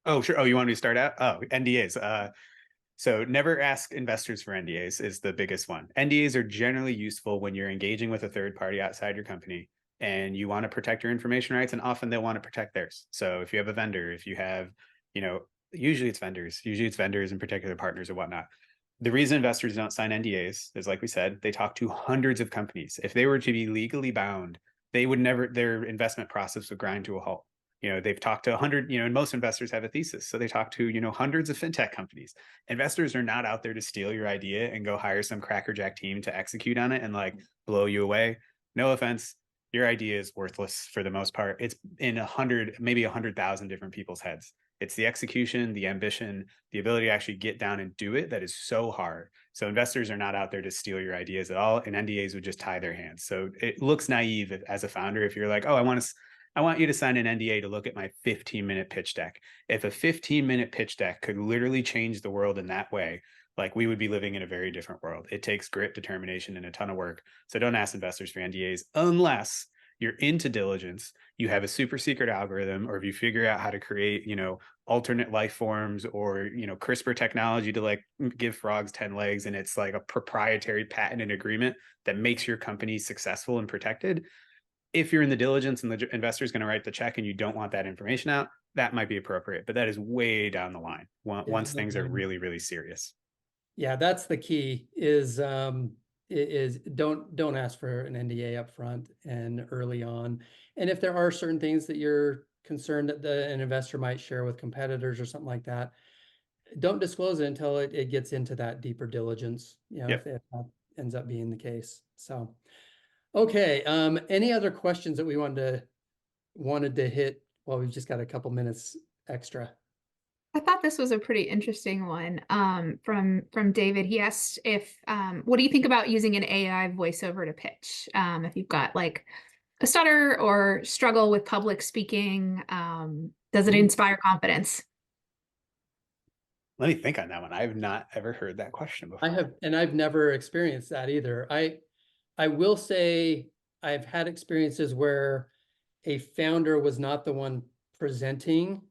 Oh, sure. Oh, you want me to start out? Oh, NDAs. So never ask investors for NDAs is the biggest one. NDAs are generally useful when you're engaging with a third party outside your company and you want to protect your information rights, and often they'll want to protect theirs. So if you have a vendor, if you have, usually it's vendors and particular partners or whatnot. The reason investors don't sign NDAs is, like we said, they talk to hundreds of companies. If they were to be legally bound, they would never, their investment process would grind to a halt. They've talked to 100, and most investors have a thesis. So they talk to, hundreds of fintech companies. Investors are not out there to steal your idea and go hire some crackerjack team to execute on it and like blow you away. No offense. Your idea is worthless for the most part. It's in 100, maybe 100,000 different people's heads. It's the execution, the ambition, the ability to actually get down and do it that is so hard. So investors are not out there to steal your ideas at all, and NDAs would just tie their hands. So it looks naive as a founder if you're like, oh, I want you to sign an NDA to look at my 15-minute pitch deck. If a 15-minute pitch deck could literally change the world in that way, like we would be living in a very different world. It takes grit, determination, and a ton of work. So don't ask investors for NDAs unless you're into diligence, you have a super secret algorithm, or if you figure out how to create, alternate life forms or, CRISPR technology to like give frogs 10 legs. And it's like a proprietary patent and agreement that makes your company successful and protected. If you're in the diligence and the investor is going to write the check and you don't want that information out, that might be appropriate, but that is way down the line once things are really, really serious. Yeah, that's the key is don't ask for an NDA up front and early on. And if there are certain things that you're concerned that an investor might share with competitors or something like that, don't disclose it until it gets into that deeper diligence, Yep. if that ends up being the case. So, okay. Any other questions that we wanted to hit? Well, we've just got a couple minutes extra. I thought this was a pretty interesting one from David. He asked if what do you think about using an AI voiceover to pitch? If you've got like a stutter or struggle with public speaking, does it inspire confidence? Let me think on that one. I have not ever heard that question before. I have, and I've never experienced that either. I will say I've had experiences where a founder was not the one presenting.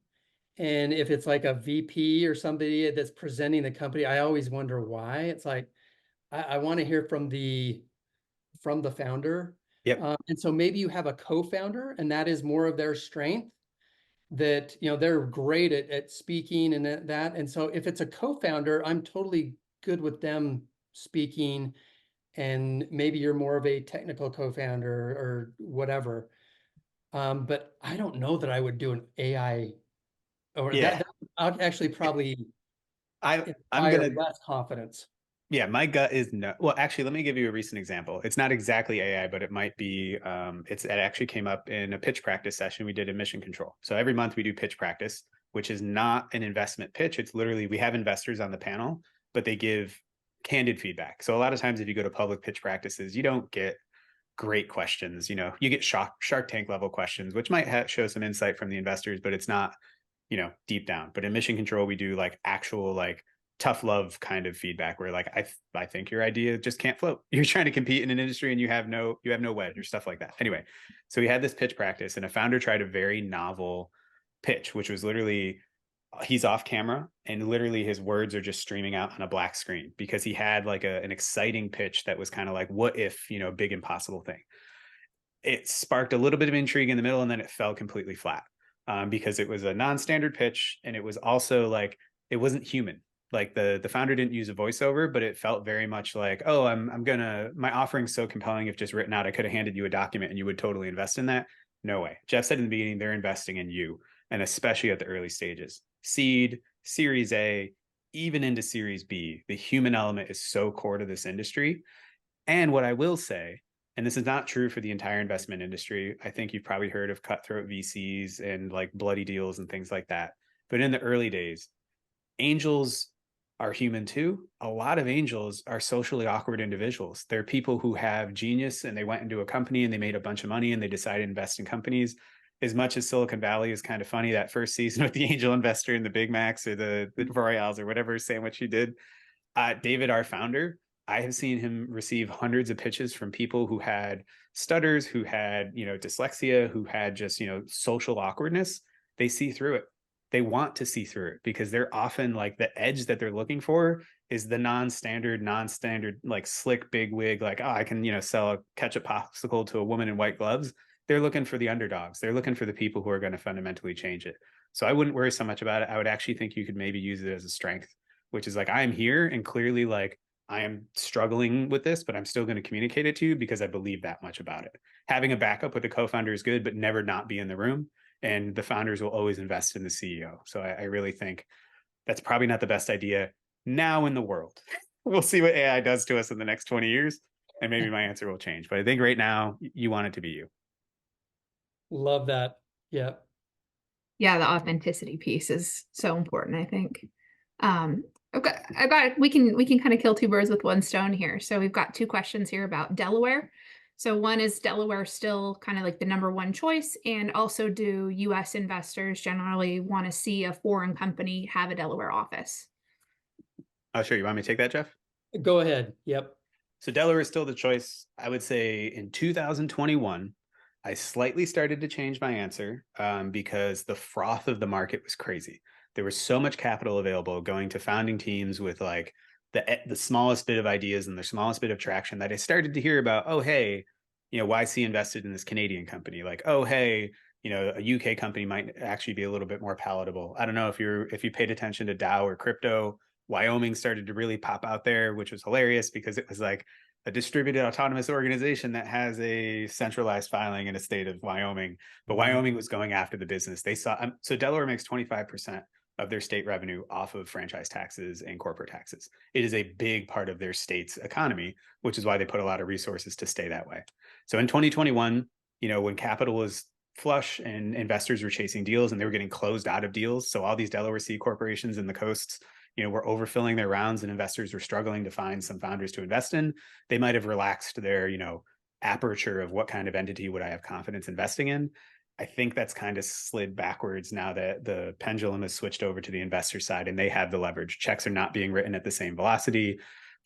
And if it's like a VP or somebody that's presenting the company, I always wonder why. It's like, I want to hear from the founder. Yep. And so maybe you have a co-founder and that is more of their strength, that, they're great at speaking and that. And so if it's a co-founder, I'm totally good with them speaking, and maybe you're more of a technical co-founder or whatever. But I don't know that I would do an AI or Yeah. that I'd actually probably I'm inspire gonna less confidence. Yeah, my gut is no. Well, actually, let me give you a recent example. It's not exactly AI, but it might be. It actually came up in a pitch practice session we did in Mission Control. So every month we do pitch practice, which is not an investment pitch. It's literally we have investors on the panel, but they give candid feedback. So a lot of times, if you go to public pitch practices, you don't get great questions. You get Shark Tank level questions, which might show some insight from the investors, but it's not, deep down. But in Mission Control, we do like actual like tough love kind of feedback where like I think your idea just can't float. You're trying to compete in an industry and you have no wedge or stuff like that. Anyway, so we had this pitch practice and a founder tried a very novel pitch, which was literally he's off camera and literally his words are just streaming out on a black screen because he had like an exciting pitch that was kind of like, what if, big impossible thing. It sparked a little bit of intrigue in the middle and then it fell completely flat because it was a non-standard pitch and it was also like, it wasn't human. Like the founder didn't use a voiceover, but it felt very much like, oh, my offering's so compelling. If just written out, I could have handed you a document and you would totally invest in that. No way. Jeff said in the beginning, they're investing in you, and especially at the early stages. Seed, Series A, even into Series B, the human element is so core to this industry. And what I will say, and this is not true for the entire investment industry, I think you've probably heard of cutthroat VCs and like bloody deals and things like that. But in the early days, angels are human too. A lot of angels are socially awkward individuals. They're people who have genius and they went into a company and they made a bunch of money and they decided to invest in companies. As much as Silicon Valley is kind of funny, that first season with the angel investor in the Big Macs or the Royales or whatever sandwich he did, David, our founder, I have seen him receive hundreds of pitches from people who had stutters, who had, dyslexia, who had just, social awkwardness. They see through it. They want to see through it because they're often like the edge that they're looking for is the non-standard, like slick big wig, like, oh, I can, sell a ketchup popsicle to a woman in white gloves. They're looking for the underdogs. They're looking for the people who are going to fundamentally change it. So I wouldn't worry so much about it. I would actually think you could maybe use it as a strength, which is like, I am here and clearly like I am struggling with this, but I'm still going to communicate it to you because I believe that much about it. Having a backup with a co-founder is good, but never not be in the room. And the founders will always invest in the CEO. So I really think that's probably not the best idea now in the world. We'll see what AI does to us in the next 20 years. And maybe my answer will change. But I think right now you want it to be you. Love that. Yeah. Yeah, the authenticity piece is so important, I think. We can kind of kill two birds with one stone here. So we've got two questions here about Delaware. So one is Delaware still kind of like the number one choice? And also, do US investors generally want to see a foreign company have a Delaware office? Oh, sure. You want me to take that, Jeff? Go ahead. Yep. So Delaware is still the choice. I would say in 2021, I slightly started to change my answer because the froth of the market was crazy. There was so much capital available going to founding teams with like the smallest bit of ideas and the smallest bit of traction that I started to hear about, oh, hey, YC invested in this Canadian company. Like, oh, hey, a UK company might actually be a little bit more palatable. I don't know if you paid attention to DAO or crypto. Wyoming started to really pop out there, which was hilarious because it was like a distributed autonomous organization that has a centralized filing in a state of Wyoming. But Wyoming was going after the business. They saw, so Delaware makes 25% of their state revenue off of franchise taxes and corporate taxes. It is a big part of their state's economy, which is why they put a lot of resources to stay that way. So in 2021, when capital was flush and investors were chasing deals and they were getting closed out of deals, so all these Delaware C corporations in the coasts, were overfilling their rounds and investors were struggling to find some founders to invest in, they might have relaxed their, aperture of what kind of entity would I have confidence investing in. I think that's kind of slid backwards now that the pendulum has switched over to the investor side and they have the leverage. Checks are not being written at the same velocity.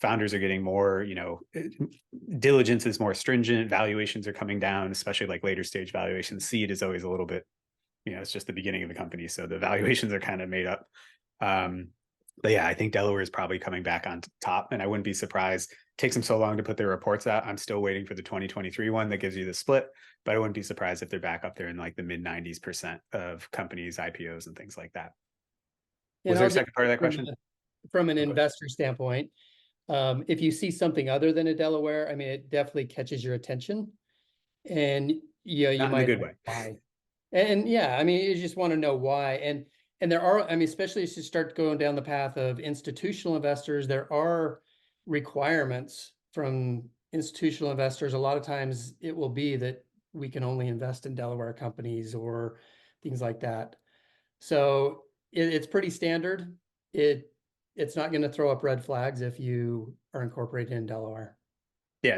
Founders are getting more, diligence is more stringent. Valuations are coming down, especially like later stage valuations. Seed is always a little bit, it's just the beginning of the company. So the valuations are kind of made up. But yeah, I think Delaware is probably coming back on top, and I wouldn't be surprised. It takes them so long to put their reports out. I'm still waiting for the 2023 one that gives you the split, but I wouldn't be surprised if they're back up there in like the mid 90% of companies, IPOs, and things like that. Was there a second part of that question? From an investor standpoint, if you see something other than a Delaware, I mean, it definitely catches your attention, and you Not might in a good way. buy. And yeah, I mean, you just want to know why. And there are, I mean, especially as you start going down the path of institutional investors, there are requirements from institutional investors. A lot of times it will be that we can only invest in Delaware companies or things like that. So it's pretty standard. It's not going to throw up red flags if you are incorporated in Delaware. Yeah,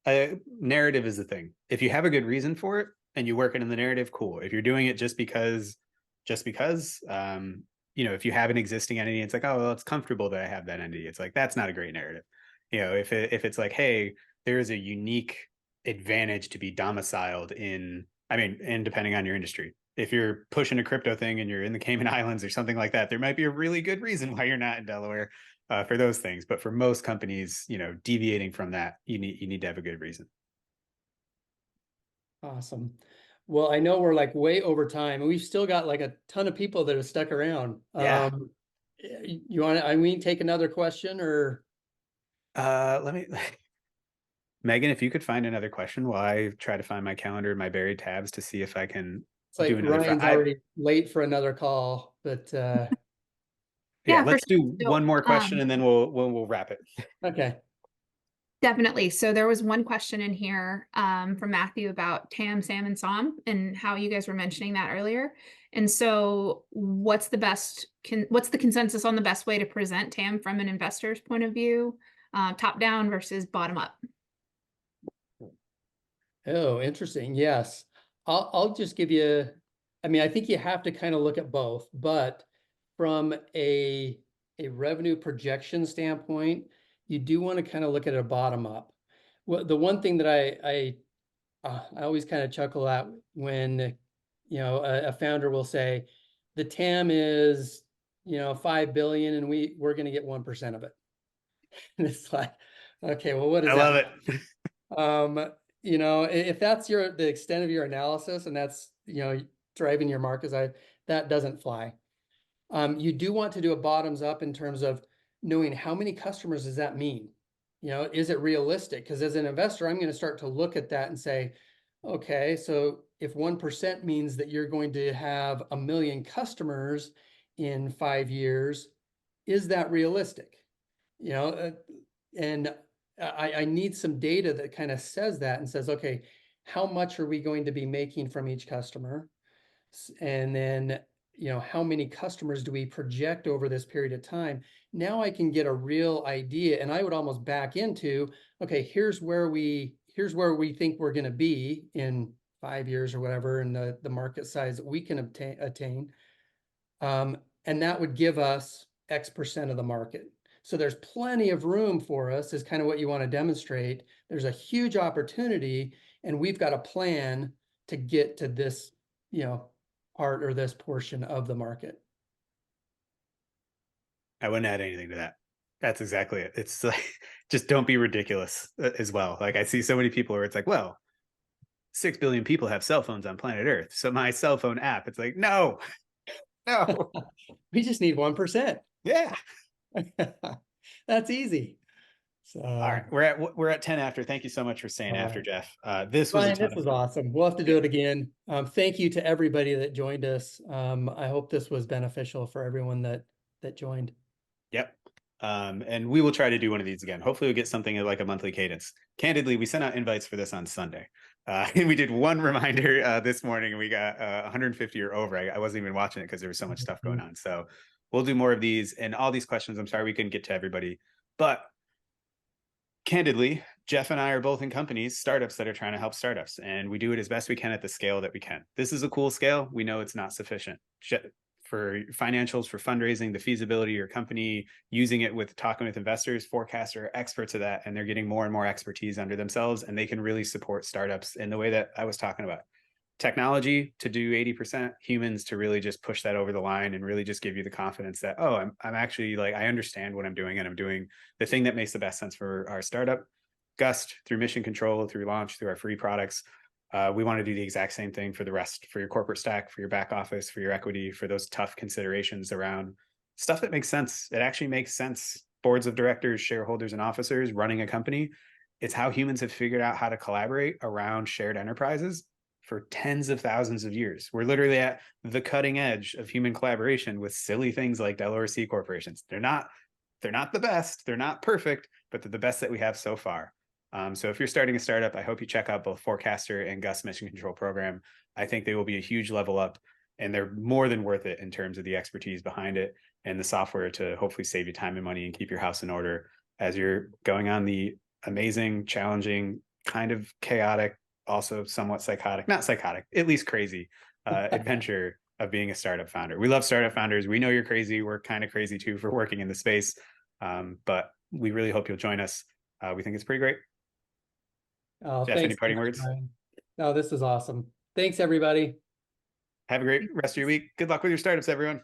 narrative is the thing. If you have a good reason for it and you work it in the narrative, cool. If you're doing it just because, if you have an existing entity, it's like, oh, well, it's comfortable that I have that entity. It's like, that's not a great narrative. If it's like, hey, there is a unique advantage to be domiciled in, and depending on your industry, if you're pushing a crypto thing and you're in the Cayman Islands or something like that, there might be a really good reason why you're not in Delaware for those things. But for most companies, deviating from that, you need to have a good reason. Awesome. Well, I know we're like way over time, and we've still got like a ton of people that have stuck around. Yeah. You want to, take another question, or? Let me, Megan, if you could find another question while I try to find my calendar, my buried tabs to see if I can It's like do another. Ryan's already late for another call, but Yeah, Yeah, for let's do sure. one more question and then we'll wrap it. okay. Definitely. So there was one question in here from Matthew about TAM, SAM, and SOM and how you guys were mentioning that earlier. And so what's the consensus on the best way to present TAM from an investor's point of view, top down versus bottom up? Oh, interesting. Yes. I'll just give you, I think you have to kind of look at both, but from a revenue projection standpoint, you do want to kind of look at a bottom up. Well, the one thing that I always kind of chuckle at when, a founder will say, the TAM is, 5 billion and we're going to get 1% of it. And it's like, okay, well, what is I that? love it. If that's the extent of your analysis and that's, driving your market, that doesn't fly. You do want to do a bottoms up in terms of knowing how many customers does that mean? Is it realistic? Because as an investor, I'm going to start to look at that and say, okay, so if 1% means that you're going to have 1 million customers in 5 years, is that realistic? And I need some data that kind of says that and says, okay, how much are we going to be making from each customer? And then, how many customers do we project over this period of time? Now I can get a real idea, and I would almost back into, okay, here's where we think we're going to be in 5 years or whatever, and the market size that we can attain. And that would give us X% of the market. So there's plenty of room for us, is kind of what you want to demonstrate. There's a huge opportunity, and we've got a plan to get to this, part or this portion of the market. I wouldn't add anything to that. That's exactly it. It's like, just don't be ridiculous as well. Like, I see so many people where it's like, well, 6 billion people have cell phones on planet Earth, so my cell phone app, it's like, no. We just need 1%. Yeah. That's easy. So, all right, we're at 10 after. Thank you so much for staying after, Jeff. This was Ryan, this was awesome. We'll have to do it again. Thank you to everybody that joined us. I hope this was beneficial for everyone that joined. Yep. And we will try to do one of these again. Hopefully we'll get something like a monthly cadence. Candidly, we sent out invites for this on Sunday. And we did one reminder this morning, and we got 150 or over. I wasn't even watching it because there was so much stuff going on. So we'll do more of these, and all these questions. I'm sorry we couldn't get to everybody, but candidly, Jeff and I are both in companies, startups that are trying to help startups, and we do it as best we can at the scale that we can. This is a cool scale. We know it's not sufficient for financials, for fundraising, the feasibility of your company, using it with talking with investors. Forecasts are experts of that, and they're getting more and more expertise under themselves, and they can really support startups in the way that I was talking about. Technology to do 80%, humans to really just push that over the line and really just give you the confidence that, oh, I'm actually, like, I understand what I'm doing, and I'm doing the thing that makes the best sense for our startup. Gust, through mission control, through launch, through our free products, we want to do the exact same thing for the rest, for your corporate stack, for your back office, for your equity, for those tough considerations around stuff that makes sense. It actually makes sense. Boards of directors, shareholders, and officers running a company. It's how humans have figured out how to collaborate around shared enterprises for tens of thousands of years. We're literally at the cutting edge of human collaboration with silly things like Delaware C corporations. They're not the best, they're not perfect, but they're the best that we have so far. So if you're starting a startup, I hope you check out both Forecaster and Gust Mission Control Program. I think they will be a huge level up, and they're more than worth it in terms of the expertise behind it and the software to hopefully save you time and money and keep your house in order as you're going on the amazing, challenging, kind of chaotic, also somewhat psychotic, not psychotic, at least crazy adventure of being a startup founder. We love startup founders. We know you're crazy. We're kind of crazy too for working in the space. But we really hope you'll join us. We think it's pretty great. Oh, Jeff, thanks any so parting much, words? Ryan. No, this is awesome. Thanks, everybody. Have a great rest of your week. Good luck with your startups, everyone.